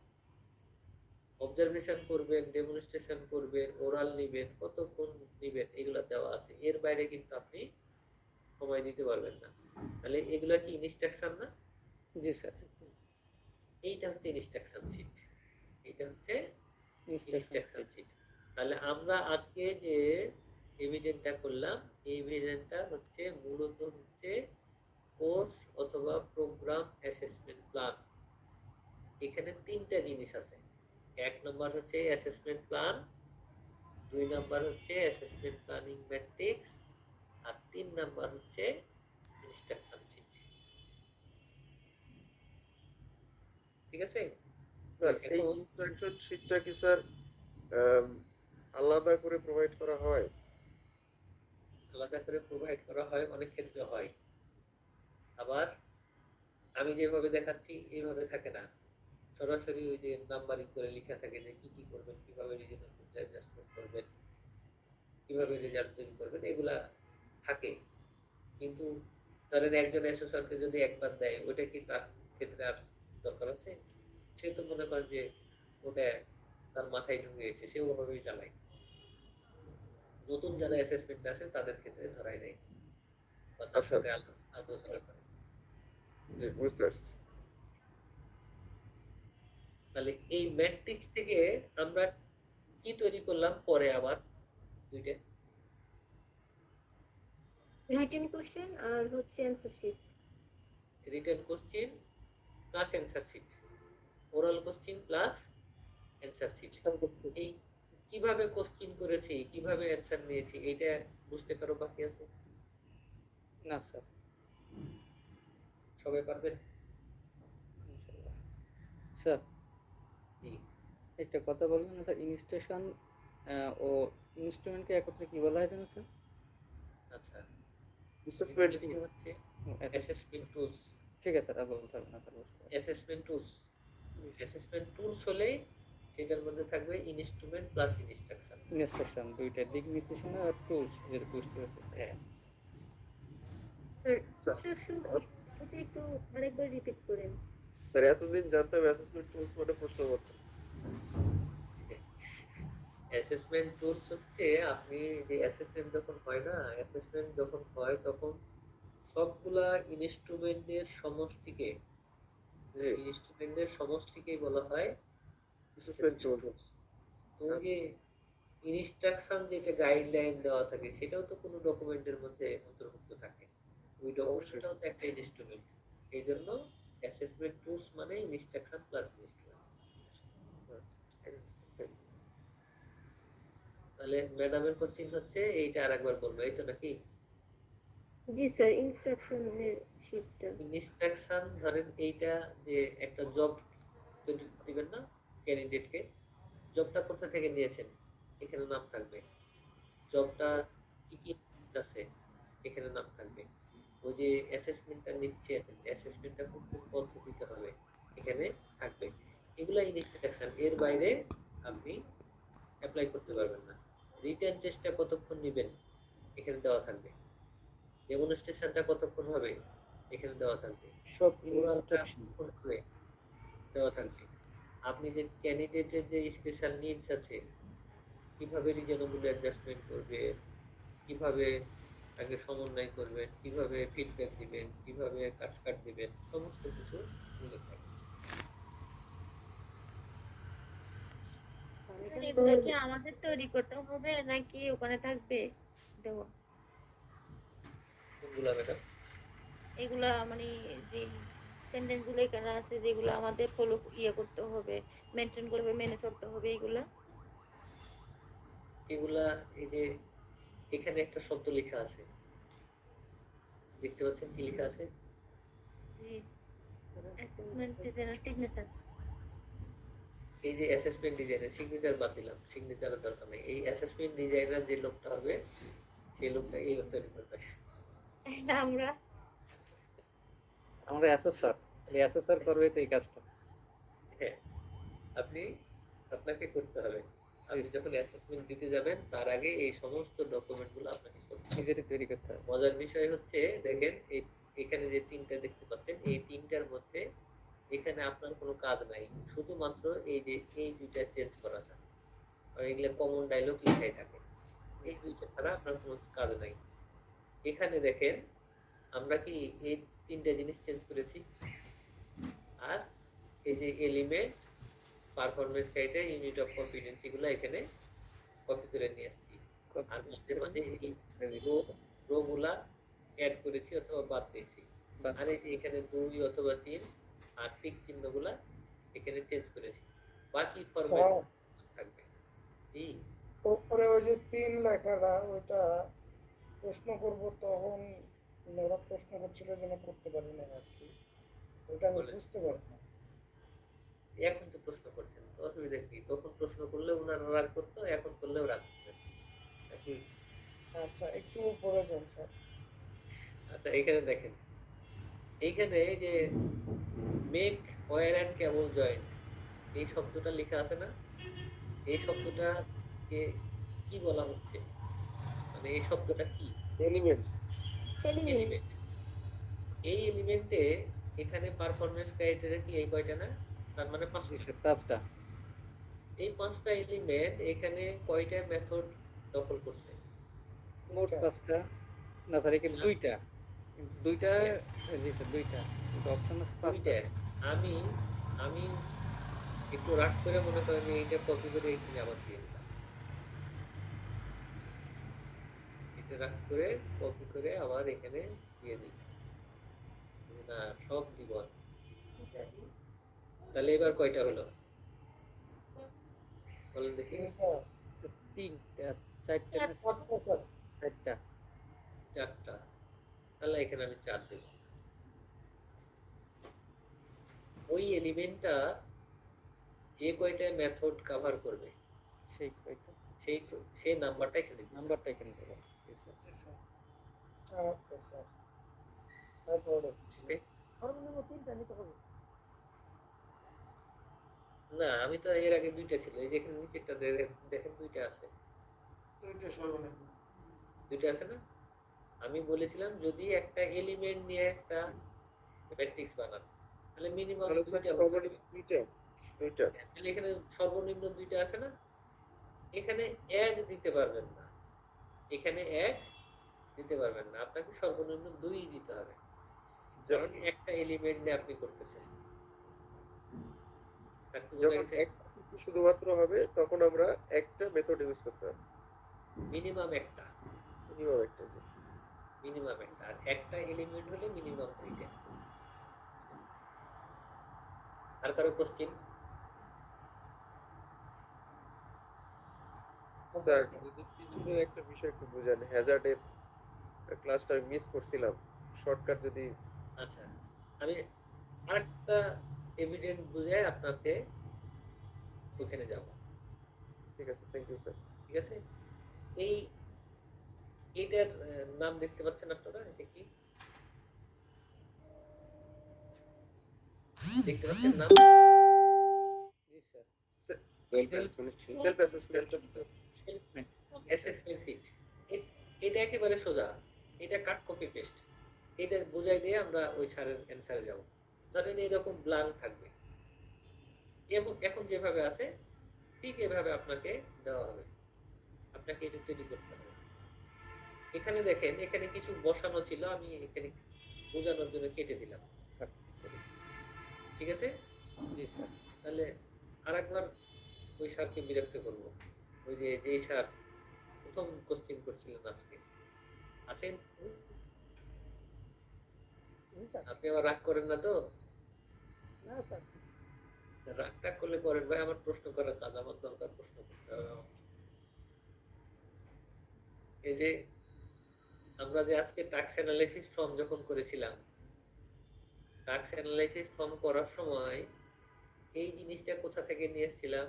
অবজারভেশন করবেন, ডেমনস্ট্রেশন করবেন, ওরাল নেবেন, কতক্ষণ নেবেন এগুলো দেওয়া আছে। এর বাইরে কিন্তু আপনি সময় দিতে পারবেন না। তাহলে এগুলা কি ইনস্ট্রাকশন না? জি স্যার। এইটা হচ্ছে ইনস্ট্রাকশন শিট, এটা হচ্ছে ইনস্ট্রাকশন ইনস্ট্রাকশন শিট। তাহলে আমরা আজকে যে এভিডেন্টটা করলাম, এই এভিডেন্টটা হচ্ছে মূলত হচ্ছে কোর্স অথবা প্রোগ্রাম অ্যাসেসমেন্ট প্ল্যান। এখানে তিনটা জিনিস আছে। এক নম্বর হচ্ছে অ্যাসেসমেন্ট প্ল্যান, দুই নাম্বার হচ্ছে অ্যাসেসমেন্ট প্ল্যানিং ম্যাট্রিক্স, আর তিন নাম্বার হচ্ছে ইনস্ট্রাকশন শিট। ঠিক আছে? স্যার এই এখন ইনস্ট্রাকশন শিটটা কি স্যার আলাদা করে প্রোভাইড করা হয়? আলাদা করে প্রোভাইড করা হয়, অনেক ক্ষেত্রে হয়। আবার আমি যেভাবে দেখাচ্ছি এইভাবে থাকে না, সরাসরি ওই যে নাম্বারিং করে লেখা থাকে যে কি কি করবেন, কিভাবে রিজনাল অ্যাডজাস্টমেন্ট করবেন, কিভাবে রেজাল্ট তৈরি করবেন, এগুলা থাকে। কিন্তু ধরেন একজন অ্যাসেসরকে যদি একবার দেয়, ওটা কি তার ক্ষেত্রে আর দরকার আছে? সে তো মনে করেন যে ওটা তার মাথায় ঢুকে গেছে, সে ওভাবেই চালায়। নতুন যারা অ্যাসেসমেন্ট আছে তাদের ক্ষেত্রে ধরাই দেয় বা তার আচ্ছা, সাথে আলোচনা করে। জি বুঝতে পারছি। তাহলে এই ম্যাট্রিক্স থেকে আমরা কি তৈরি করলাম পরে আবার দুইটা রিটেন কোশ্চেন আর হচ্ছে answer sheet. Written question plus answer sheet, oral question plus answer sheet. এই কিভাবে কোশ্চেন করেছি, কিভাবে অ্যান্সার নিয়েছি, এটা বুঝতে কারো বাকি আছে? না স্যার। সবাই পারবেন? ইনশাআল্লাহ। স্যার জি একটা কথা বলবেন না স্যার, ইনস্ট্রাকশন ও ইনস্ট্রুমেন্টকে একত্রে কি বলা হয় জানেন স্যার? আচ্ছা, অ্যাসেসমেন্ট এগুলো হচ্ছে অ্যাসেসমেন্ট। Assessment tools. ঠিক আছে স্যার, আর বলতে হবে না স্যার, বুঝতে পারছি। অ্যাসেসমেন্ট টুলস, অ্যাসেসমেন্ট টুলস হলে সেটার মধ্যে থাকবে ইনস্ট্রুমেন্ট প্লাস ইনস্ট্রাকশন। ইনস্ট্রাকশন দুইটা, দিক নির্দেশনা আর টুলস, যেটা বুঝতে পারছি স্যার। হ্যাঁ, ইনস্ট্রাকশন ওটা একটু আরেকবার রিপিট করেন। স্যার এতদিন জানতাম অ্যাসেসমেন্ট টুলস মানে প্রশ্ন করতাম। অ্যাসেসমেন্ট টুলস হচ্ছে আপনি যে অ্যাসেসমেন্ট যখন হয় না, অ্যাসেসমেন্ট যখন হয় তখন সবগুলা ইনস্ট্রুমেন্টের সমষ্টিকে, জি ইনস্ট্রুমেন্টের সমষ্টিকেই বলা হয় অ্যাসেসমেন্ট অ্যাসেসমেন্ট টুলস। টুলস। তো ওই যে ইনস্ট্রাকশন যেটা গাইডলাইন দেওয়া থাকে সেটাও তো কোনো ডকুমেন্টের মধ্যে অন্তর্ভুক্ত থাকে, ওই ডকুমেন্টটাও তো একটা ইনস্ট্রুমেন্ট। এই জন্য অ্যাসেসমেন্ট টুলস মানে ইনস্ট্রাকশন প্লাস ইনস্ট্রুমেন্ট। তাহলে ম্যাডামের কোশ্চেন হচ্ছে এইটা আরেকবার বলবো, এই তো নাকি? জি স্যার, ইনস্ট্রাকশনের শিটটা। ইনস্ট্রাকশন ধরেন এইটা যে একটা জব দিবেন না ক্যান্ডিডেটকে, জবটা কোথা থেকে নিয়েছেন এখানে নাম থাকবে, জবটা কি কি আছে এখানে নাম থাকবে। ওই যে অ্যাসেসমেন্টটা নিচ্ছেন, অ্যাসেসমেন্টটা কোন কোন পদ্ধতিতে হবে এখানে থাকবে। এগুলা ইনস্ট্রাকশন, এর বাইরে আপনি অ্যাপ্লাই করতে পারবেন না। রিটেন টেস্টটা কতক্ষণ নেবেন এখানে দেওয়া থাকবে, ডেমনস্ট্রেশনটা কতক্ষণ হবে এখানে দেওয়া থাকবে, সব পুরাটা ইনস্ট্রাকশন। ফুল করে দেওয়া থাকবে। আপনি যে ক্যান্ডিডেটের যে স্পেশাল নিডস আছে, কিভাবে রিজনেবল অ্যাডজাস্টমেন্ট করবে, কিভাবে আগে সমন্বয় করবেন, কিভাবে ফিডব্যাক দিবেন, কিভাবে কাট দিবেন, সমস্ত কিছু উল্লেখ থাকবে। এগুলো কি আমাদের তৈরি করতে হবে নাকি ওখানে থাকবে দেওয়া? কোনগুলা ম্যাডাম? এগুলা মানে যে সেন্টেন্স গুলো এখানে আছে যেগুলো আমাদের ফলো করতে হবে, মেনটেন করবে, মেনে চলতে হবে এগুলা। এগুলা এই যে এখানে একটা শব্দ লেখা আছে, দেখতে পাচ্ছেন কি লেখা আছে? জি, অ্যাসেসমেন্ট ডিজাইনার সিগনেচার। এই যে অ্যাসেসমেন্ট ডিজাইনের সিগনেচার বাদ দিলাম, সিগনেচারের দরকার নেই। এই অ্যাসেসমেন্ট ডিজাইনার যে লোকটা হবে, সেই লোকটা এই তৈরি করবে। আমরা আমরা অ্যাসেসর, এই অ্যাসেসর করবে তো এই কাজটা। হ্যাঁ, আপনি আপনাকে করতে হবে। আপনি যখন অ্যাসেসমেন্ট দিতে যাবেন তার আগে এই সমস্ত ডকুমেন্ট গুলো আপনাকে করতে হবে। নিজেরই তৈরি করতে হবে। মজার বিষয় হচ্ছে, দেখেন এখানে যে তিনটা দেখতে পাচ্ছেন, এই তিনটার মধ্যে এখানে আপনার কোনো কাজ নাই, শুধুমাত্র এই যে এই দুইটা চেঞ্জ করাটা, আর এগুলো কমন ডায়লগ লেখাই থাকে, এই দুইটা ছাড়া আপনার কোনো কাজ নাই। এখানে দেখেন আমরা কি এই তিনটা জিনিস চেঞ্জ করেছি, আর এই যে element, performance criteria, unit of competency গুলো এখানে কপি করে নিয়ে আসছি। আর মাঝে মাঝে এই রো গুলা অ্যাড করেছি অথবা বাদ দিয়েছি। আর এই যে এখানে 2 অথবা 3 আর টিক চিহ্নগুলা এখানে চেঞ্জ করেছি, বাকি ফরম্যাট থাকবে। জি, উপরে ওই যে 3 লেখাটা ওইটা প্রশ্ন করব তখন ওরা প্রশ্ন করছিল যেন করতে পারি না আর কি, ওটা আমি বলেন। বুঝতে পারি না। এখন তো প্রশ্ন করছেন, তো অসুবিধা কি? তখন প্রশ্ন করলে ওনারা রাগ করতো, এখন করলেও রাগ করবে নাকি? আচ্ছা একটু উপরে যান স্যার। আচ্ছা, এখানে দেখেন, এইখানে এই যে make wire and cable joint, এই শব্দটা লেখা আছে না? এই শব্দটা কে কি বলা হচ্ছে, মানে এই শব্দটা কি? এলিমেন্টস। এলিমেন্ট। এই এলিমেন্টে এখানে পারফরম্যান্স ক্রাইটেরিয়া কি এই কয়টা না? তার মানে 5টা। এই 5টা এলিমেন্ট এখানে কয়টা মেথড দখল করছে? মোট 5টা, না স্যার এখানে 2টা, 2টা, জি স্যার 2টা, কিন্তু অপশন আছে 5টা। আমি আমি একটু রাগ করে মনে করেন এইটা কপি করে এখানে আবার দিয়ে দিলাম, এটা রাগ করে কপি করে আবার এখানে দিয়ে দিই, না সব দিব না। তাহলে এবার কয়টা হলো বলেন দেখি? 3টা, 4টা, আচ্ছা স্যার 4টা। 4টা। তাহলে এখানে আমি 4 দেব। ওই এলিমেন্টটা যে কয়টা মেথড কভার করবে সেই কয়টা, সেই সেই নাম্বারটা এখানে দিতে হবে। নাম্বারটা এখানে দেবো। জি স্যার। Okay sir. তারপরে ঠিক? সর্বনিম্ন 3টা নিতে হবে। না, আমি তো এর আগে 2টা ছিল, এই যে এখানে নিচেরটা দেখেন 2টা আছে, দুইটা সর্বনিম্ন। 2টা আছে না? আমি বলেছিলাম যদি একটা এলিমেন্ট নিয়ে একটা ম্যাট্রিক্স বানান তাহলে মিনিমাম 2টা হতে হবে। দুইটা। তাহলে এখানে সর্বনিম্ন 2টা আছে না? এখানে এক দিতে পারবেন না, এখানে এক দিতে পারবেন না, আপনাকে সর্বনিম্ন 2 দিতে হবে, কারণ একটা এলিমেন্ট নিয়ে আপনি করতেছেন। যখন এক শুধুমাত্র হবে তখন আমরা একটা মেথড ইউজ করতে হবে, মিনিমাম একটা, মিনিমাম একটা। মিনিমাম একটা, আর একটা এলিমেন্ট হলে মিনিমাম 2টা। আর কারো কোশ্চেন? স্যার শুধু একটা বিষয় একটু বুঝান, হ্যাজার্ডের ক্লাসটা মিস করছিলাম, শর্টকাট যদি। আচ্ছা, আমি আরেকটা এভিডেন্স বুঝে আপনাকে ওখানে যাব। ঠিক আছে, থ্যাংক ইউ স্যার। ঠিক আছে, এই এটার নাম দেখতে পাচ্ছেন আপনারা, এটা কি দেখতে পাচ্ছেন নাম? জি sir. Self assessment. Assessment sheet. এটা একেবারে সোজা, এটা কাট কপি পেস্ট। এটা বোঝাই দিয়ে আমরা ওই স্যারের অ্যান্সারে যাব। ধরেন এরকম ব্ল্যাঙ্ক থাকবে, এবং এখন যেভাবে আছে ঠিক এভাবে আপনাকে দেওয়া হবে, আপনাকে এটা তৈরি করতে হবে। এখানে দেখেন, এখানে কিছু বসানো ছিল, আমি এখানে বোঝানোর জন্য কেটে দিলাম। ঠিক আছে, জি স্যার। তাহলে আরেকবার ওই স্যারকে বিরক্ত করব, ওই যে যেই স্যার প্রথম কোশ্চেন করছিলেন আজকে। আছেন? জি স্যার। আপনি আবার রাগ করেন না তো? না স্যার। রাগ টাগ করলে করেন ভাই, আমার প্রশ্ন করার কাজ, আমার দরকার প্রশ্ন করতে হবে আমার। এই যে আমরা যে আজকে টাস্ক অ্যানালাইসিস ফর্ম যখন করেছিলাম, টাস্ক অ্যানালাইসিস ফর্ম করার সময় এই জিনিসটা কোথা থেকে নিয়ে এসেছিলাম?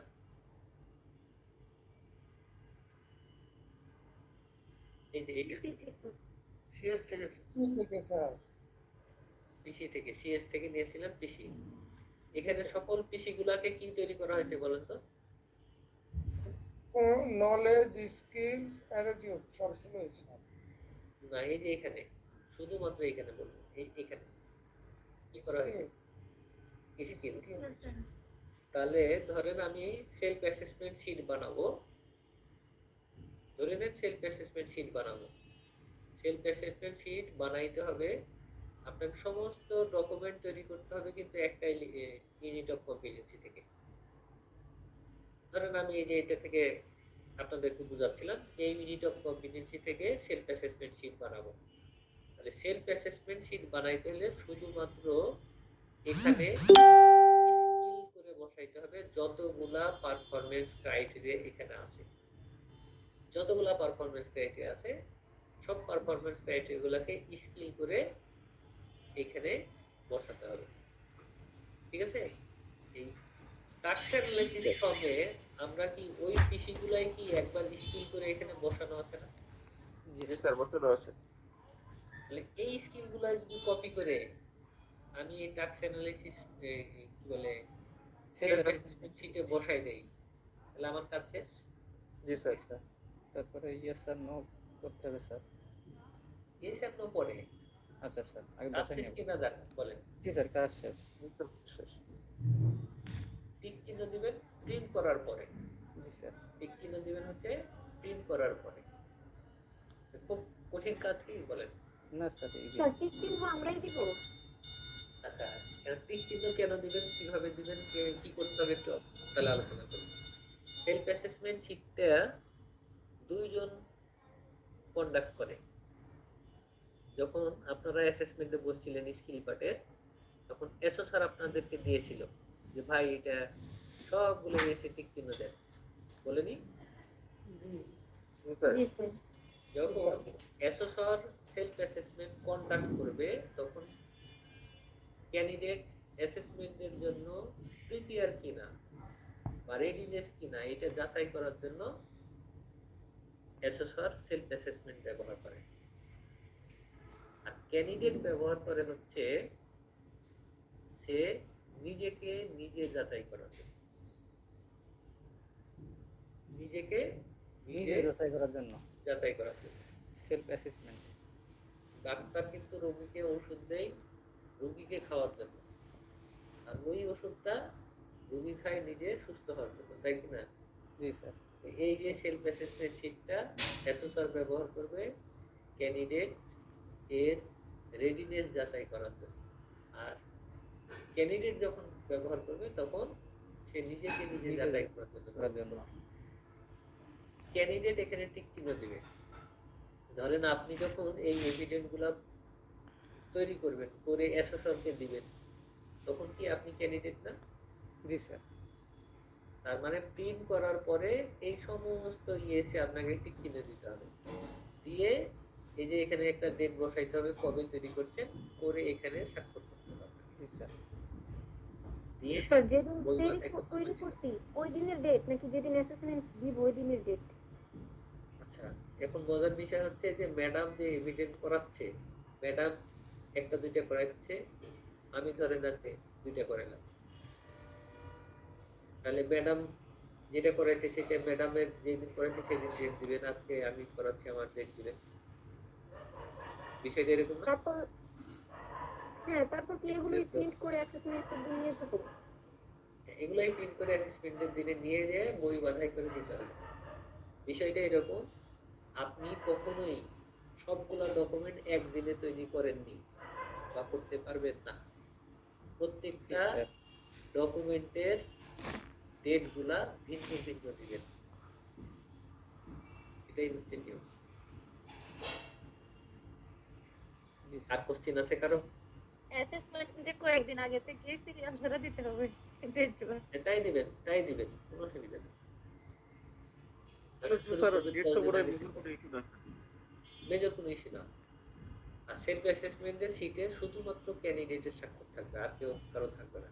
এই যে এটা সিএস থেকে কি থেকে স্যার? পিসি থেকে, সিএস থেকে নিয়েছিলাম পিসি। এখানে সকল পিসি গুলাকে কি তৈরি করা হয়েছে বলেন তো? নলেজ, স্কিলস, অ্যাটিটিউড সব ছিল স্যার। না, এই যে এখানে, শুধুমাত্র এখানে বলবো, এখানে কি করা হয়েছে? স্কিল। তাহলে ধরেন আমি সেলফ অ্যাসেসমেন্ট শীট বানাবো, ধরে নেন সেলফ অ্যাসেসমেন্ট শীট বানাবো। সেলফ অ্যাসেসমেন্ট শীট বানাইতে হবে, আপনাকে সমস্ত ডকুমেন্ট তৈরি করতে হবে কিন্তু একটাই ইউনিট অফ কম্পিটেন্সি থেকে। ধরেন আমি এই যে এটা থেকে আপনাদেরকে বুঝাচ্ছিলাম, এই ইউনিট অফ কম্পিটেন্সি থেকে সেলফ অ্যাসেসমেন্ট শীট বানাবো। তাহলে সেলফ অ্যাসেসমেন্ট শীট বানাইতে হলে শুধুমাত্র এখানে স্কিল করে বসাইতে হবে যতগুলা পারফরম্যান্স ক্রাইটেরিয়া এখানে আছে। যতগুলা পারফরম্যান্স ক্রাইটেরিয়া আছে সব পারফরম্যান্স ক্রাইটেরিয়া গুলাকে স্কিল করে এখানে বসাতে হবে। ঠিক আছে, এই টাস্ক অ্যানালাইসিস ফর্মে আমরা কি ওই পিসি গুলাই কি একবার স্কিল করে এখানে বসানো আছে না? জি স্যার, বসানো আছে। তাহলে এই স্কিল গুলা যদি কপি করে আমি এই টাস্ক অ্যানালাইসিস কি বলে সেলফ অ্যাসেসমেন্ট শীটে বসাই দেই, তাহলে আমার কাজ শেষ। জি স্যার। স্যার তারপরে ইয়েস স্যার নো করতে হবে স্যার। এই সামনে পরে আচ্ছা স্যার, আগে কাজ বসাই শেষ নেব। কিনা দেখ বলেন। জি স্যার, কাজ শেষ। শেষ। টিক চিহ্ন দিবেন প্রিন্ট করার পরে। জি স্যার। টিক চিহ্ন দিবেন হচ্ছে প্রিন্ট করার পরে। খুব কঠিন কাজ কি বলেন? না স্যার, এই যে স্যার টিক চিহ্ন আমরাই দিব? আচ্ছা, টিক চিহ্ন কেন দিবেন, কিভাবে দিবেন, কি করতে হবে একটু তাহলে আলোচনা করব। সেলফ অ্যাসেসমেন্ট শীটটা দুইজন কন্ডাক্ট করে। যখন আপনারা অ্যাসেসমেন্টে বসছিলেন স্কিল পার্টে, তখন এসও স্যার আপনাদেরকে দিয়েছিল যে ভাই এটা সবগুলো এসে টিক চিহ্ন দেন, বলেনি? জি। জি স্যার। জি স্যার। যখন SO sir self assessment conduct করবে তখন ক্যান্ডিডেট অ্যাসেসমেন্টের জন্য প্রিপেয়ার কিনা বা রেডিনেস কিনা এটা যাচাই করার জন্য এসএসআর সেলফ অ্যাসেসমেন্ট ব্যবহার করে। আর ক্যান্ডিডেট ব্যবহার করে হচ্ছে সে নিজেকে নিজে যাচাই করার জন্য, নিজেকে নিজে যাচাই করার জন্য যাচাই করার জন্য। Self assessment. ডাক্তার কিন্তু রোগীকে ওষুধ দেয় রোগীকে খাওয়ার জন্য, আর ওই ওষুধটা রোগী খায় নিজে সুস্থ হওয়ার জন্য, তাই কিনা? জি স্যার। এই যে সেলফ অ্যাসেসমেন্ট শীটটা অ্যাসেসর ব্যবহার করবে ক্যান্ডিডেট এর রেডিনেস যাচাই করার জন্য, আর ক্যান্ডিডেট যখন ব্যবহার করবে তখন সে নিজেকে নিজে যাচাই করার জন্য। ক্যান্ডিডেট এখানে টিক চিহ্ন দিবে। ধরেন আপনি যখন এই এভিডেন্স গুলা তৈরি করবেন, করে অ্যাসেসরকে দিবেন, তখন কি আপনি ক্যান্ডিডেট না? জি স্যার। তার মানে প্রিন্ট করার পরে এই সমস্ত ইয়েসে আপনাকে টিক চিহ্ন দিতে হবে, দিয়ে এই যে এখানে একটা ডেট বসাইতে হবে কবে তৈরি করছেন, করে এখানে স্বাক্ষর করতে হবে। জি স্যার। দিয়ে স্যার যেদিন বলবেন তৈরি এখন তৈরি করছি ওই দিনের ডেট নাকি যেদিন অ্যাসেসমেন্ট দিব ওই দিনের ডেট? আচ্ছা, এখন মজার বিষয় হচ্ছে যে ম্যাডাম যে এভিডেন্ট করাচ্ছে, ম্যাডাম একটা দুইটা করাচ্ছে, আমি ধরেন আজকে দুইটা করালাম, তাহলে ম্যাডাম যেটা করেছে সেটা ম্যাডামের যেদিন করেছে সেদিন ডেট দিবেন, আজকে আমি করাচ্ছি আমার ডেট দিবেন, বিষয়টা এরকম না? তারপর হ্যাঁ, তারপর কি এগুলোই প্রিন্ট করে অ্যাসেসমেন্টের দিন নিয়ে যেতে হবে? এগুলাই প্রিন্ট করে অ্যাসেসমেন্টের দিনে নিয়ে যেয়ে বই বাঁধাই করে দিতে হবে। বিষয়টা এরকম, আপনি কখনোই সবগুলা ডকুমেন্ট একদিনে তৈরি করেননি বা করতে পারবেন না। প্রত্যেকটা স্যার ডকুমেন্টের ডেট গুলা ভিন্ন ভিন্ন দিবেন, এটাই হচ্ছে নিয়ম। জি আর কোশ্চেন আছে কারো? অ্যাসেসমেন্টে কয়েকদিন আগে থেকে সিরিয়াল ধরে দিতে হবে ডেটগুলো। তাই দিবেন, কোনো অসুবিধা নেই। স্যার ডেট তো বোধহয় মেজর কোনো ইস্যু না। মেজর কোনো ইস্যু না। আর সেলফ অ্যাসেসমেন্টের শীটে শুধুমাত্র ক্যান্ডিডেটের স্বাক্ষর থাকবে, আর কেউ কারো থাকবে না।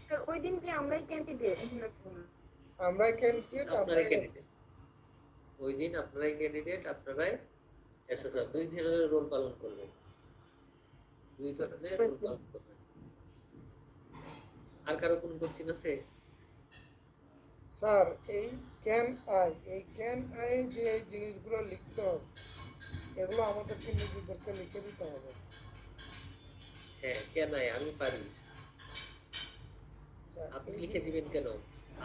স্যার ওই দিন কি আমরাই ক্যান্ডিডেট? আমরা ক্যান্ডিডেট, আপনারাই ক্যান্ডিডেট, ওই দিন আপনারাই ক্যান্ডিডেট, আপনারাই অ্যাসোসিয়েট, দুই ধরনের রোল পালন করবেন, দুই ধরনের রোল পালন করবেন। আর কারো কোনো কোশ্চেন আছে? স্যার এই ক্যান আই যে এই জিনিসগুলো লিখতে হবে, এগুলো আমাদেরকে নিজেদেরকে লিখে দিতে হবে। হ্যাঁ, কেন আমি পারি। স্যার, আপনি এই লিখে দিবেন কেন?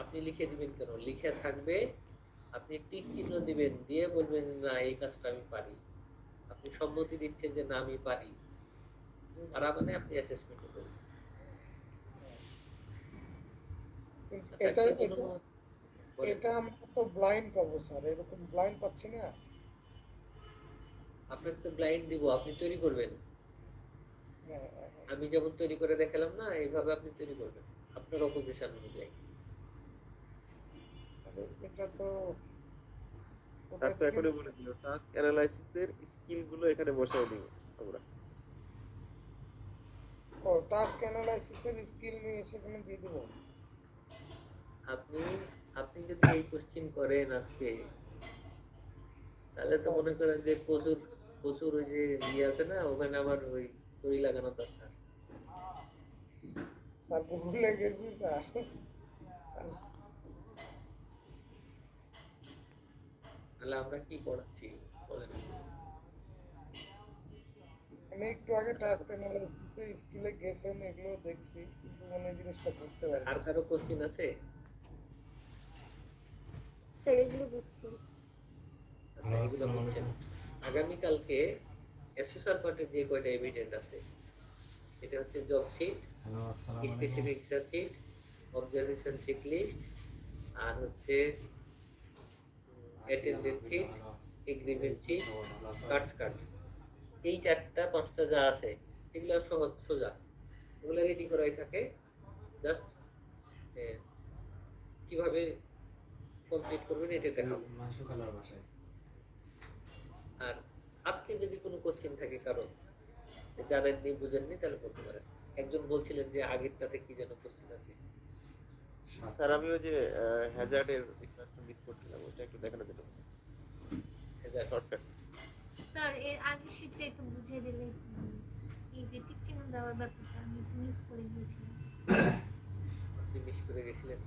আপনি লিখে দিবেন কেন? লিখে থাকবে, আপনি টিক চিহ্ন দিবেন, দিয়ে বলবেন না এই কাজটা আমি পারি। আপনি সম্মতি দিচ্ছেন যে না আমি পারি, পারা মানে আপনি অ্যাসেসমেন্ট করবেন। কিন্তু আচ্ছা, এটা কি কোনো বলেন? এটা আমরা তো ব্লাইন্ড পাবো স্যার, এরকম ব্লাইন্ড পাচ্ছি না। আপনাকে তো ব্লাইন্ড দিব, আপনি তৈরি করবেন। হ্যাঁ, হ্যাঁ, হ্যাঁ। আমি যেমন তৈরি করে দেখালাম না, এইভাবে আপনি তৈরি করবেন আপনার অকুপেশন অনুযায়ী। তাহলে এটা তো স্যার কোথায় তো থেকে এখনই বলে দিল টাস্ক অ্যানালাইসিসের স্কিল গুলো এখানে বসায় দিব আমরা। টাস্ক অ্যানালাইসিসের স্কিল নিয়ে সেখানে দিয়ে দিব? আপনি আপনি যদি এই কোশ্চেন করেন আজকে, তাহলে তো মনে করেন যে প্রচুর প্রচুর ওই যে ইয়ে আছে না, ওখানে আবার ওই দড়ি লাগানো দরকার। স্যার ভুলে গেছি স্যার। তাহলে আমরা কি পড়াচ্ছি বলেন? আমি একটু আগে টাস্ক অ্যানালাইসিসের স্কিলে গেছেন, এগুলো দেখছি, কিন্তু মানে জিনিসটা বুঝতে পারি আর কারো কোশ্চেন আছে? স্যার এগুলো বুঝছি। আচ্ছা, এগুলো বুঝছেন। আগামীকালকে এসএসআর পার্টের যে কয়টা এভিডেন্ট আছে, এটা হচ্ছে job sheet, specific sheet, observation checklist, আর হচ্ছে attendance sheet, agreement sheet, cards card. এই চারটা পাঁচটা যা আছে এগুলো সহজ সোজা, এগুলো রেডি করাই থাকে। জাস্ট কিভাবে কমপ্লিট করবেন এটা দেখাবো। আর আজকে যদি কোনো কোশ্চেন থাকে কারো জানেননি বুঝেননি, তাহলে বলতে পারেন। একজন বলছিলেন যে আগেরটাতে কি যেন কোশ্চেন আছে। স্যার আমি ওই যে হ্যাজার্ডের একটা মিস করছিলাম, ওইটা একটু দেখানো যেত শর্টকাট। স্যার এর আগে শিটটা একটু বুঝিয়ে দিলে এই যে টিক চিহ্ন দেওয়ার ব্যাপারটা আমি একটু মিস করে গিয়েছিলাম। আপনি মিস করে গেছিলেন।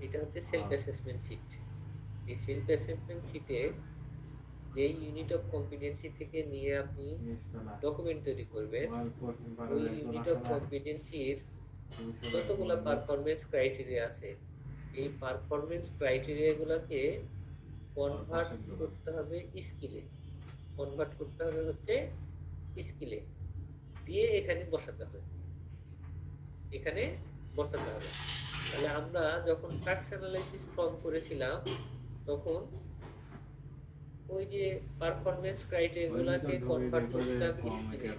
এটা হচ্ছে সেলফ অ্যাসেসমেন্ট শিট। এই সেলফ অ্যাসেসমেন্ট শিটে যে ইউনিট অফ কম্পিটেন্সি থেকে নিয়ে আপনি ডকুমেন্ট তৈরি করবেন, ওই ইউনিট অফ কম্পিটেন্সির যতগুলো পারফরম্যান্স ক্রাইটেরিয়া আছে, এই পারফরম্যান্স ক্রাইটেরিয়া গুলাকে কনভার্ট করতে হবে স্কিলে। কনভার্ট করতে হবে হচ্ছে স্কিলে, দিয়ে এখানে বসাতে হবে, এখানে বসাতে হবে। তাহলে আমরা যখন টাস্ক অ্যানালাইসিস ফর্ম করেছিলাম, তখন ওই যে পারফরম্যান্স ক্রাইটেরিয়া গুলাকে কনভার্ট করছিলাম স্কিলে,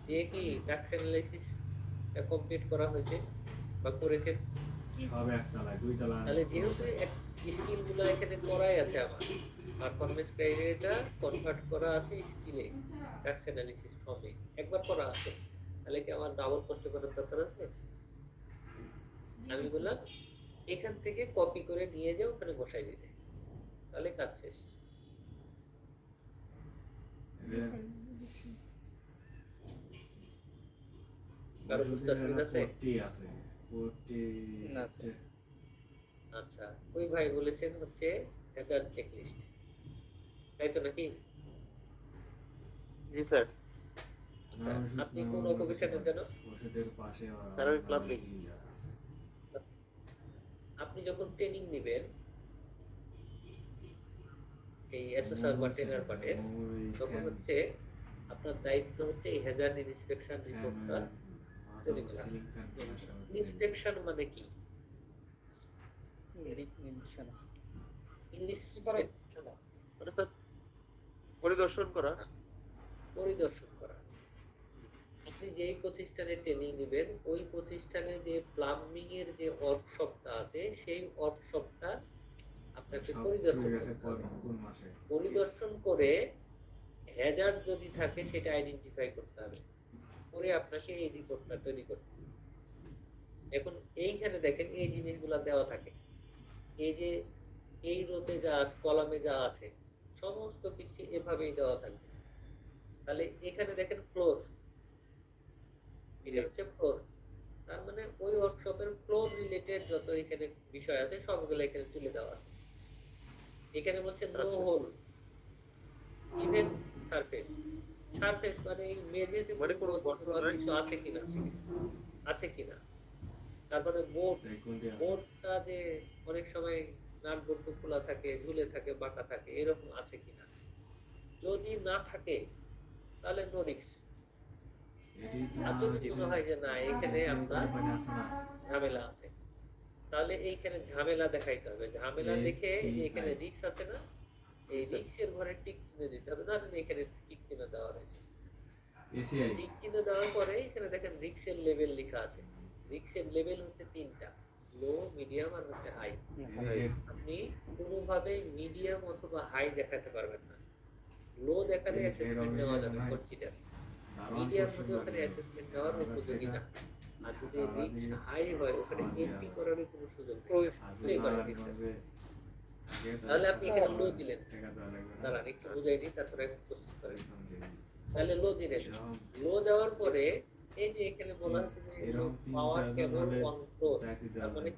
দিয়ে কি টাস্ক অ্যানালাইসিস কমপ্লিট করা হয়েছে বা করেছেন। তাহলে যেহেতু স্কিল গুলো এখানে করাই আছে, আমার পারফরম্যান্স ক্রাইটেরিয়াটা কনভার্ট করা আছে স্কিলে, টাস্ক অ্যানালিসিস ফর্মে একবার করা আছে, তাহলে কি আমার ডাবল কষ্ট করার দরকার আছে? আমি বললাম এখান থেকে কপি করে নিয়ে যাও, ওখানে বসাই দিতে, তাহলে কাজ শেষ। কারো বুঝতে অসুবিধা আছে? না স্যার। আচ্ছা, ওই ভাই বলেছেন হচ্ছে হ্যাজার্ড চেকলিস্ট, তাই তো নাকি? জি স্যার। আচ্ছা, আপনি কোন অকুপেশনের জন্য? স্যার আমি প্লাম্বিং। আপনি যখন ট্রেনিং নেবেন এই এসএসআর বা ট্রেনার পার্টের, তখন হচ্ছে আপনার দায়িত্ব হচ্ছে এই হ্যাজার্ড ইন্সপেকশন রিপোর্টটা তৈরি করা। ইন্সপেকশন মানে কি? নির্দেশনা। ইন্সপেকশন মানে স্যার পরিদর্শন করা। পরিদর্শন করা। আপনি যেই প্রতিষ্ঠানে ট্রেনিং নেবেন ওই প্রতিষ্ঠানে যে প্লাম্বিং এর যে ওয়ার্কশপটা আছে সেই ওয়ার্কশপটা আপনাকে পরিদর্শন করতে হবে। পরিদর্শন করে হ্যাজার্ড যদি থাকে সেটা আইডেন্টিফাই করতে হবে, করে আপনাকে এই রিপোর্টটা তৈরি করতে হবে। এখন এইখানে দেখেন এই জিনিসগুলো দেওয়া থাকে, এই যে এই রোতে যা কলামে যা আছে সমস্ত কিছু এভাবেই দেওয়া থাকবে। তাহলে এখানে দেখেন ফ্লোর, এটা হচ্ছে ফ্লোর, তার মানে ওই ওয়ার্কশপের ফ্লোর রিলেটেড যত এখানে বিষয় আছে সবগুলো এখানে তুলে দেওয়া আছে। এখানে বলছে no hole even surface. Surface মানে এই মেঝেতে মানে কোনো কোনো গর্ত নাই? কিছু আছে কিনা, আছে কিনা। তারপরে বোর্ডটা যে অনেক সময় নাট বল্টু খোলা থাকে, ঝুলে থাকে, বাঁকা থাকে, এরকম আছে কিনা। যদি না থাকে তাহলে নো রিস্ক। আর যদি মনে হয় যে না এখানে আপনার ঝামেলা আছে, তাহলে এইখানে ঝামেলা দেখাইতে হবে। ঝামেলা দেখে যে এখানে রিস্ক আছে না, এই রিস্কের ঘরে টিক চিহ্ন দিতে হবে। ধরেন এখানে টিক চিহ্ন দেওয়া রয়েছে, টিক চিহ্ন দেওয়ার পরে এখানে দেখেন রিস্কের লেভেল লেখা আছে। রিস্কের লেভেল হচ্ছে তিনটা, লো, মিডিয়াম আর হচ্ছে হাই। আপনি কোনোভাবে মিডিয়াম অথবা হাই দেখাতে পারবেন না। লো দেখালে অ্যাসেসমেন্ট নেওয়া যাবে, কনসিডার। মিডিয়াম হলে ওখানে অ্যাসেসমেন্ট নেওয়ার উপযোগী না। আর যদি রিস্ক হাই হয় ওখানে এন্ট্রি করার কোনো সুযোগ নেই, প্লে করার কিছু নেই। তাহলে আপনি এখানে লো দিলেন, দাঁড়ান একটু বুঝাই দিই তারপরে প্রস্তুত করেন। তাহলে লো দিলেন, লো দেওয়ার পরে এই যে এখানে বলা হচ্ছে যে পাওয়ার কেবল অন ফ্লোর, তার মানে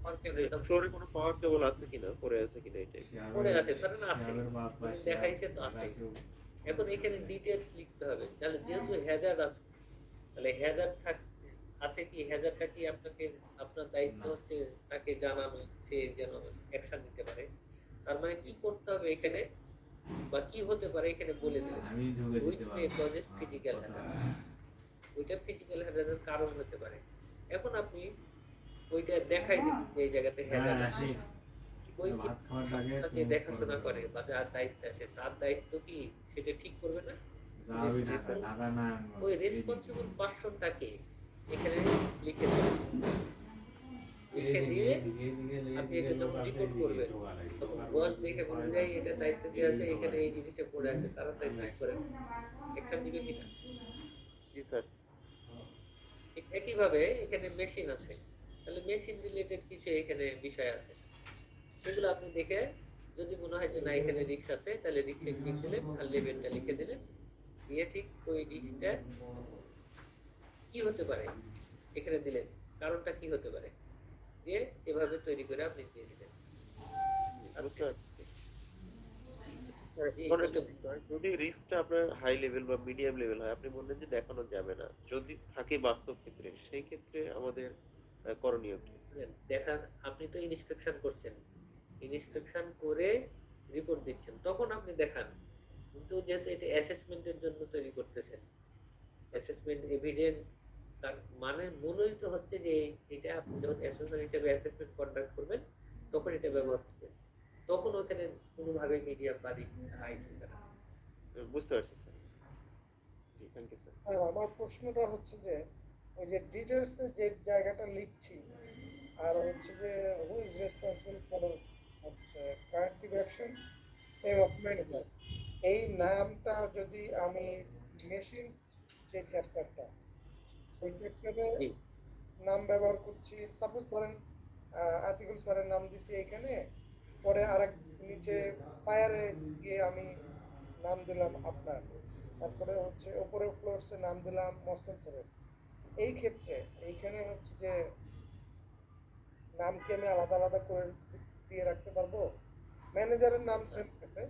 পাওয়ার কেবলটা ফ্লোরে কোনো পাওয়ার কেবল আছে কিনা, পড়ে আছে কিনা এটাই। পড়ে আছে, ধরেন আছে, মানে দেখাইছে তো আছে। এখন এখানে ডিটেইলস লিখতে হবে। তাহলে যেহেতু হ্যাজার্ড আছে, তাহলে হ্যাজার্ড আছে কি, হ্যাজার্ডটা কি আপনাকে, আপনার দায়িত্ব হচ্ছে তাকে জানানো, সে যেন অ্যাকশন নিতে পারে। তার মানে কি করতে হবে এখানে বা কি হতে পারে এখানে বলে দিলেন। With May causes physical Hazard, ওইটা ফিজিক্যাল হ্যাজার্ডের কারণ হতে পারে। এখন আপনি ওইটা দেখাই দিন যে এই জায়গাতে হ্যাজার্ড আছে। ওই যে দেখাশোনা করে বা যার দায়িত্ব আছে তার দায়িত্ব কি সেটা ঠিক করবে না? ওই রেসপন্সিবল পারসনটাকে এখানে লিখে দেবেন। লিখে দিয়ে আপনি এটা যখন রিপোর্ট করবেন তখন বস দেখে বলে যায় এটা দায়িত্ব দেওয়া আছে, এখানে এই জিনিসটা পড়ে আছে, তাড়াতাড়ি ঠিক করেন, অ্যাকশন দিবে কিনা। জি স্যার। ঠিক একইভাবে এখানে মেশিন আছে, তাহলে মেশিন রিলেটেড কিছু এখানে বিষয় আছে, সেগুলো আপনি দেখে যদি মনে হয় যে না এখানে রিস্ক আছে তাহলে রিস্কে ক্লিক দিলেন আর লেভেলটা লিখে দিলেন, দিয়ে ঠিক ওই রিস্কটা কি হতে পারে এখানে দিলেন, কারণটা কি হতে পারে, দিয়ে এভাবে তৈরি করে আপনি দিয়ে দিলেন। বুঝতে পারছি। যদি রিস্কটা আপনার হাই লেভেল বা মিডিয়াম লেভেল হয়, আপনি বললেন যে দেখানো যাবে না, যদি থাকে বাস্তব ক্ষেত্রে, সেই ক্ষেত্রে আমাদের করণীয় কি? দেখান, আপনি তো ইন্সপেকশন করছেন, ইন্সপেকশন করে রিপোর্ট দিচ্ছেন, তখন আপনি দেখান। কিন্তু যেহেতু এটা অ্যাসেসমেন্টের জন্য তৈরি করতেছেন, অ্যাসেসমেন্ট এভিডেন্স, তার মানে মূলই তো হচ্ছে যে এটা আপনি যখন অ্যাসেসর হিসেবে অ্যাসেসমেন্ট কন্ডাক্ট করবেন তখন এটা ব্যবহার করবেন, তখন ওখানে কোনোভাবে মিডিয়াম বা হাই থাকবে না। বুঝতে পারছি স্যার। জি, থ্যাংক ইউ স্যার। আর আমার প্রশ্নটা হচ্ছে যে ওই যে ডিটেলস যে জায়গাটা লিখছি আর হচ্ছে যে হু ইজ রেসপন্সিবল ফর হচ্ছে corrective action name of manager, এই নামটা যদি আমি মেশিন যে চ্যাপ্টারটা সেই চ্যাপ্টারে জি, নাম ব্যবহার করছি, সাপোজ ধরেন আর্টিকেল স্যারের নাম দিছি এখানে, পরে আরেক নিচে ফায়ারে গিয়ে আমি নাম দিলাম আপনার, তারপরে হচ্ছে উপরে ফ্লোরসে নাম দিলাম মসলিন স্যারের। এই ক্ষেত্রে এইখানে হচ্ছে যে নামকে আমি আলাদা আলাদা করে দিয়ে রাখতে পারবো, ম্যানেজারের নাম সেম থাকবে,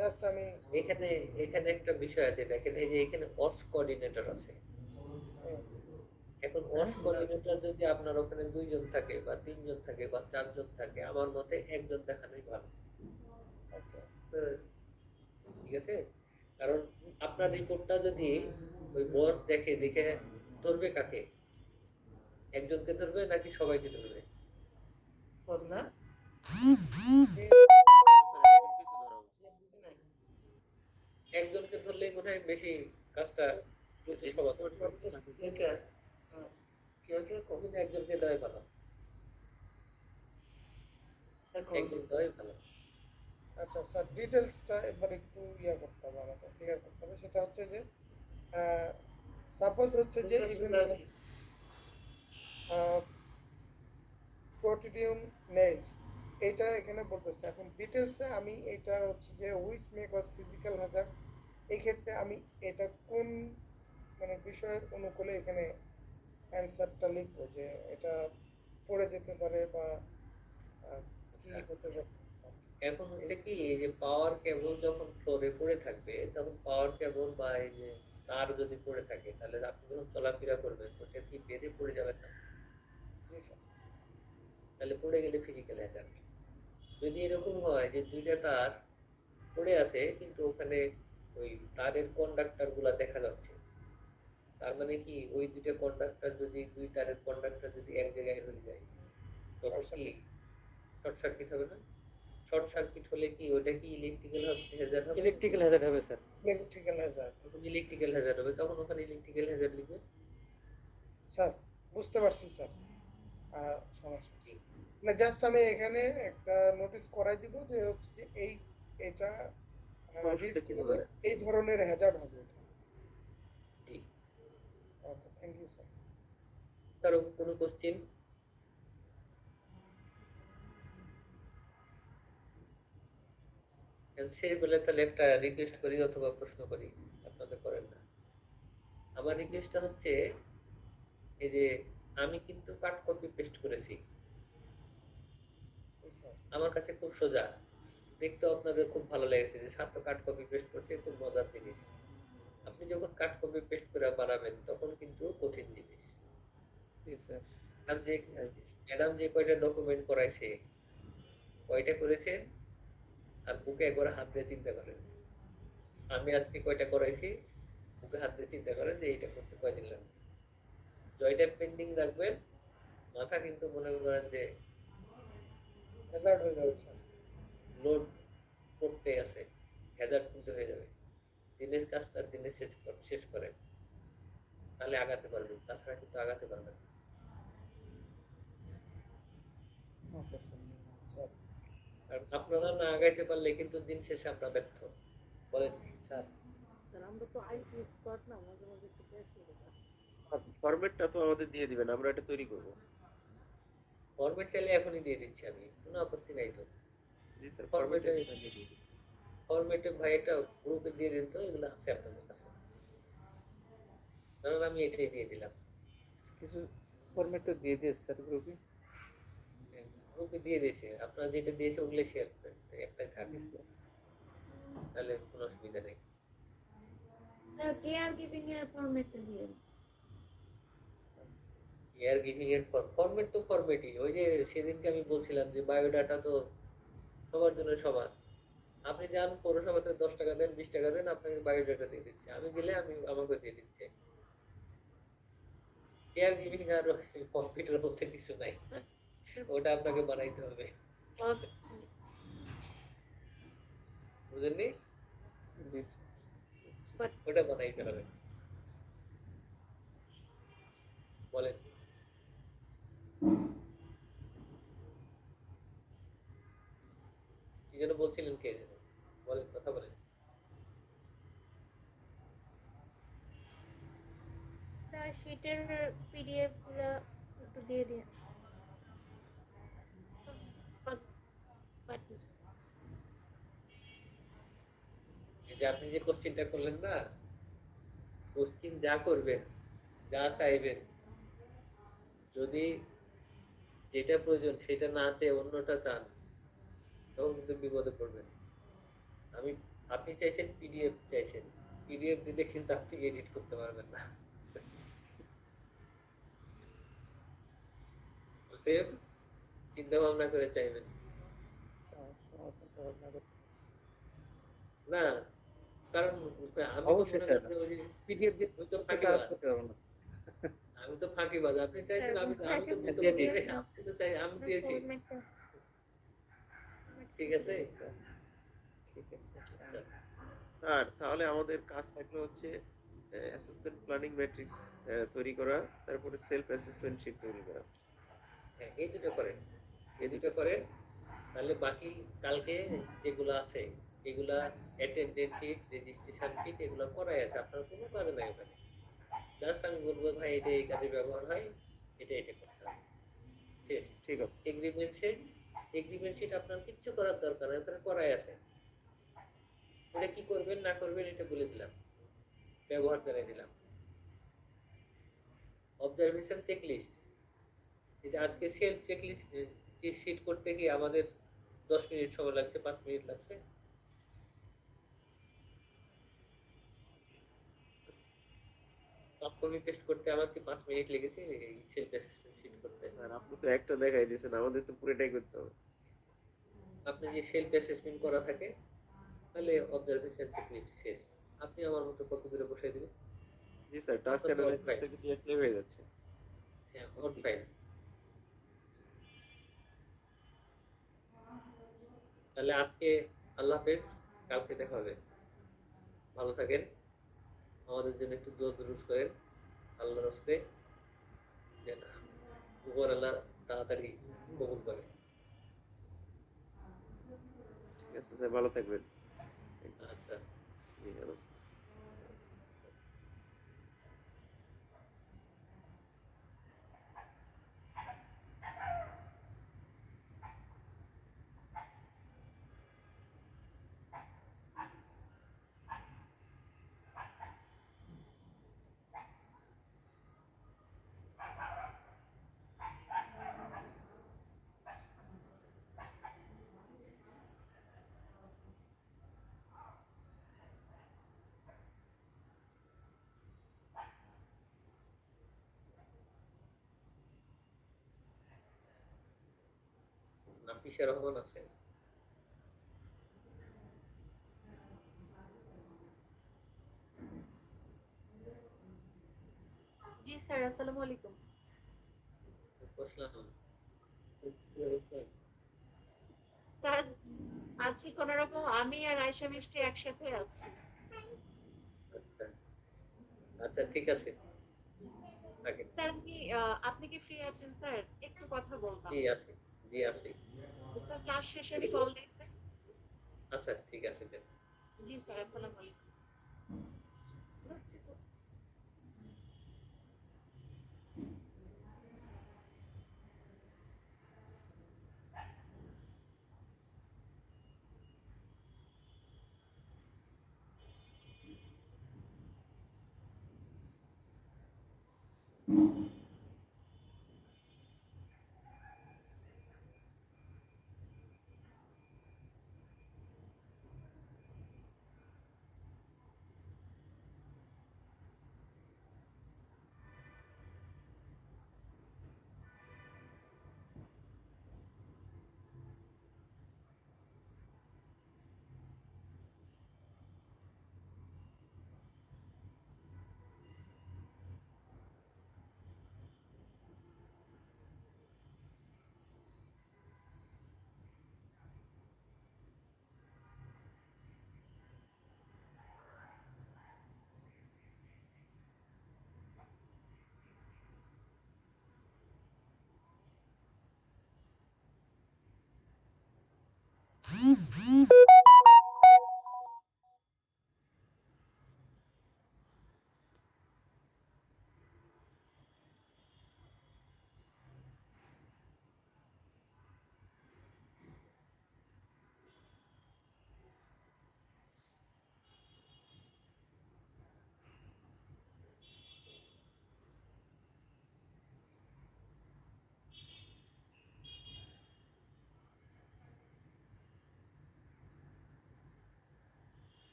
জাস্ট আমি এখানে এখানে একটা বিষয় আছে, দেখেন এই যে এখানে অস কোঅর্ডিনেটর আছে। হুম, এখন অস কোঅর্ডিনেটর যদি আপনার ওখানে 2 জন থাকে বা 3 জন থাকে বা 4 জন থাকে, আমার মতে একজন দেখানোই ভালো। okay, ঠিক আছে, কারণ আপনার রিপোর্টটা যদি ওই বস দেখে দেখে ধরবে কাকে, একজনকে ধরবে নাকি সবাইকে ধরবে? একজনকে ধরলেই মনে হয় বেশি কাজটা দ্রুত সমাধান হবে। কিন্তু একজনকে দেওয়াই ভালো, একজন দেওয়াই ভালো। আচ্ছা স্যার, ডিটেলসটা এবার একটু করতে হবে, আমাকে ক্লিয়ার করতে হবে। সেটা হচ্ছে যে সাপোজ হচ্ছে যে প্রোটিডিউম নেইস, এটা এখানে বলতেছে। এখন ডিটেলসে আমি এটা হচ্ছে যে which may cause physical hazard, এই ক্ষেত্রে আমি এটা কোন মানে বিষয়ের অনুকূলে এখানে অ্যান্সারটা লিখবো, যে এটা পড়ে যেতে পারে বা কি হতে পারে। এখন হচ্ছে কি, এই যে পাওয়ার কেবল যখন ফ্লোরে পড়ে থাকবে, তখন পাওয়ার কেবল বা এই যে তার যদি পড়ে থাকে, তাহলে আপনি যখন চলাফেরা করবেন ওটা কি বেঁধে পড়ে যাবেন না? জি স্যার। তাহলে পড়ে গেলে ফিজিক্যাল হ্যাজার্ড। যদি এরকম হয় যে 2টা তার পড়ে আছে কিন্তু ওখানে ওই তারের কন্ডাক্টর গুলা দেখা যাচ্ছে, তার মানে কি ওই 2টা কন্ডাক্টর যদি 2 তারের কন্ডাক্টর যদি এক জায়গায় হয়ে যায়, তখন কি শর্ট সার্কিট হবে না? শর্ট সার্কিট হলে কি ওটা কি ইলেকট্রিক্যাল হ্যাজার্ড হবে? ইলেকট্রিক্যাল হ্যাজার্ড হবে স্যার। Electrical Hazard. তখন ইলেকট্রিক্যাল হ্যাজার্ড হবে, তখন ওখানে ইলেকট্রিক্যাল হ্যাজার্ড লিখবে। স্যার বুঝতে পারছি স্যার, সমস্যা জি, না। জাস্ট আমি এখানে একটা নোটিস করাই দিব যে হচ্ছে যে এটা সমস্যাটা risk কি হলে হবে? এই ধরনের হ্যাজার্ড হবে। জি। ওকে, থ্যাংক ইউ স্যার। কারো কোনো কোশ্চেন? শেষ বলে তাহলে একটা রিকোয়েস্ট করি অথবা প্রশ্ন করি, আপনাদের করেন না। আমার রিকোয়েস্টটা হচ্ছে এই যে আমি কিন্তু কাট কপি পেস্ট করেছি, আমার কাছে খুব সোজা, দেখতে আপনাদের খুব ভালো লেগেছে যে ছাত্র কাট কপি পেস্ট করছে, খুব মজার জিনিস। আপনি যখন কাট কপি পেস্ট করে বানাবেন তখন কিন্তু কঠিন জিনিস। জি স্যার। আর যে ম্যাডাম যে কয়টা ডকুমেন্ট করাইছে, কয়টা করেছে আর বুকে একবার হাত দিয়ে চিন্তা করেন। আমি আজকে কয়টা করাইছি, বুকে হাত দিয়ে চিন্তা করেন যে এইটা করতে কয়দিন লাগবে। জয়টা পেন্ডিং রাখবেন, মাথা কিন্তু মনে করেন যে হ্যাজার্ড হয়ে যাবে স্যার। লোড করতে আছে, হ্যাজার্ড কিন্তু হয়ে যাবে। দিনের কাজটা দিনে শেষ করেন, তাহলে আগাতে পারবেন, তাছাড়া কিন্তু আগাতে পারবেন না। Okay sir. কারণ আপনারা না আগাইতে পারলে কিন্তু দিন শেষে আমরা ব্যর্থ। বলেন স্যার স্যার আমরা তো আইটি এক্সপার্ট না, মাঝে মাঝে একটু পেয়েছি এটা। ফরম্যাটটা তো আমাদের দিয়ে দিবেন, আমরা এটা তৈরি করব। ফরম্যাট চাইলে এখনই দিয়ে দিচ্ছি আমি, কোনো আপত্তি নাই তো। জি স্যার, ফরম্যাটে ফরম্যাটটা দিয়ে দিন। ফরম্যাটে ভাই এটা গ্রুপে দিয়ে দিন তো, এগুলো আছে আপনাদের কাছে, কারণ আমি এটাই দিয়ে দিলাম। কিছু ফরম্যাট তো দিয়ে দিয়েছে স্যার গ্রুপে। গ্রুপে দিয়ে দিয়েছে, আপনারা যেটা দিয়েছে ওগুলো শেয়ার করেন, একটাই থাকে, তাহলে কোনো অসুবিধা নেই। স্যার কেয়ার গিভিং এর ফরম্যাটটা দিয়েন। কেয়ার গিভিং এর ফরম্যাট তো ফরম্যাটই, ওই যে সেদিনকে আমি বলছিলাম যে বায়োডাটা তো সবার জন্য সমান। আপনি যান পৌরসভাতে 10 টাকা দেন, 20 টাকা দেন, আপনাকে বায়োডাটা দিয়ে দিচ্ছে, আমি গেলে আমি আমাকে দিয়ে দিচ্ছে। কেয়ার গিভিং আর কম্পিউটার মধ্যে কিছু নাই, ওটা আপনাকে বানাইতে হবে, বুঝেননি? জি ওটা বানাইতে হবে। বলেন কি যেন বলছিলেন, কে যেন বলেন, কথা বলেন। স্যার শীটের পিডিএফ গুলো একটু দিয়ে দিন। এই যে আপনি যে কোশ্চিনটা করলেন না, কোশ্চিন যা করবেন, যা চাইবেন, যদি যেটা প্রয়োজন সেটা না চেয়ে অন্যটা চান, তখন কিন্তু বিপদে পড়বেন। আমি আপনি চাইছেন পিডিএফ চাইছেন, পিডিএফ দিলে কিন্তু আপনি এডিট করতে পারবেন না। অতএব চিন্তা ভাবনা করে চাইবেন। না, কারণ আমি তো অবশ্যই মনে স্যার, করি ওই যে পিডিএফ দিয়ে আমি তো কাজ ফাঁকিবাজ, করতে পারবো না। আমি তো ফাঁকিবাজ। আপনি চাইছেন আমি আমি তো দিয়ে বলতে দিয়েছি। পারি, আপনি তো চাই আমি দিয়েছি। ঠিক আছে। ঠিক আছে। আচ্ছা, আর তাহলে আমাদের কাজ থাকলো হচ্ছে অ্যাসেসমেন্ট প্ল্যানিং ম্যাট্রিক্স তৈরি করা, তারপরে সেলফ অ্যাসেসমেন্ট শিট তৈরি করা। হ্যাঁ এই দুটো করেন, এই দুটো করেন, তাহলে বাকি কালকে যেগুলো আছে এগুলা অ্যাটেন্ডেন্স শিট, রেজিস্ট্রেশন শিট এগুলো করাই আছে, আপনার কোনো কাজ নাই ওখানে। জাস্ট আমি বলবো ভাই এটা এই কাজে ব্যবহার হয়, এটা এটা করতে হবে, শেষ। ঠিক আছে। এগ্রিমেন্ট শিট, এগ্রিমেন্ট শিট আপনার কিচ্ছু করার দরকার নেই, ওখানে করাই আছে। এটা কি করবেন না করবেন এটা বলে দিলাম, ব্যবহার করে দিলাম। অবজারভেশন চেকলিস্ট, এই যে আজকে সেলফ চেকলিস্ট শিট করতে গিয়ে আমাদের 10 মিনিট সময় লাগছে, 5 মিনিট লাগছে। কপি পেস্ট করতে আমার কি 5 মিনিট লেগেছে এই সেলফ অ্যাসেসমেন্ট শিট করতে? আর আপনি তো একটা দেখাই দিয়েছেন, আমাদের তো পুরোটাই করতে হবে। আপনি যে সেলফ অ্যাসেসমেন্ট করা থাকে তাহলে অবজারভেশন চেকলিস্ট শেষ, আপনি আমার মতো কপি করে বসাই দিবেন। জি স্যার, টাস্ক তারপর অ্যানালাইসিস ফাইল, থেকে ডিএক্টিভ হয়ে যাচ্ছে। হ্যাঁ অন ফাইল। তাহলে আজকে আল্লাহ হাফেজ, কালকে দেখা হবে। ভালো থাকেন, আমাদের জন্য একটু দোয়া দুরূদ করেন আল্লাহর রাস্তে, যেন উপর আল্লাহ তাড়াতাড়ি কবুল করে। ঠিক আছে স্যার, ভালো থাকবেন। আচ্ছা। জি, ভালো। নাফিসা রহমান আছেন? জি স্যার, আসসালামু আলাইকুম। বসলাম। স্যার, আছি কোন রকম, আমি আর আয়শা মিষ্টি একসাথে আছি। আচ্ছা আচ্ছা, ঠিক আছে, থাকেন। স্যার আপনি কি ফ্রি আছেন স্যার? একটু কথা বলতাম। জি আছি, জি আছি। তো স্যার ক্লাস শেষে আমি কল দিতে। আচ্ছা ঠিক আছে দেন। জি স্যার, আসসালামু আলাইকুম।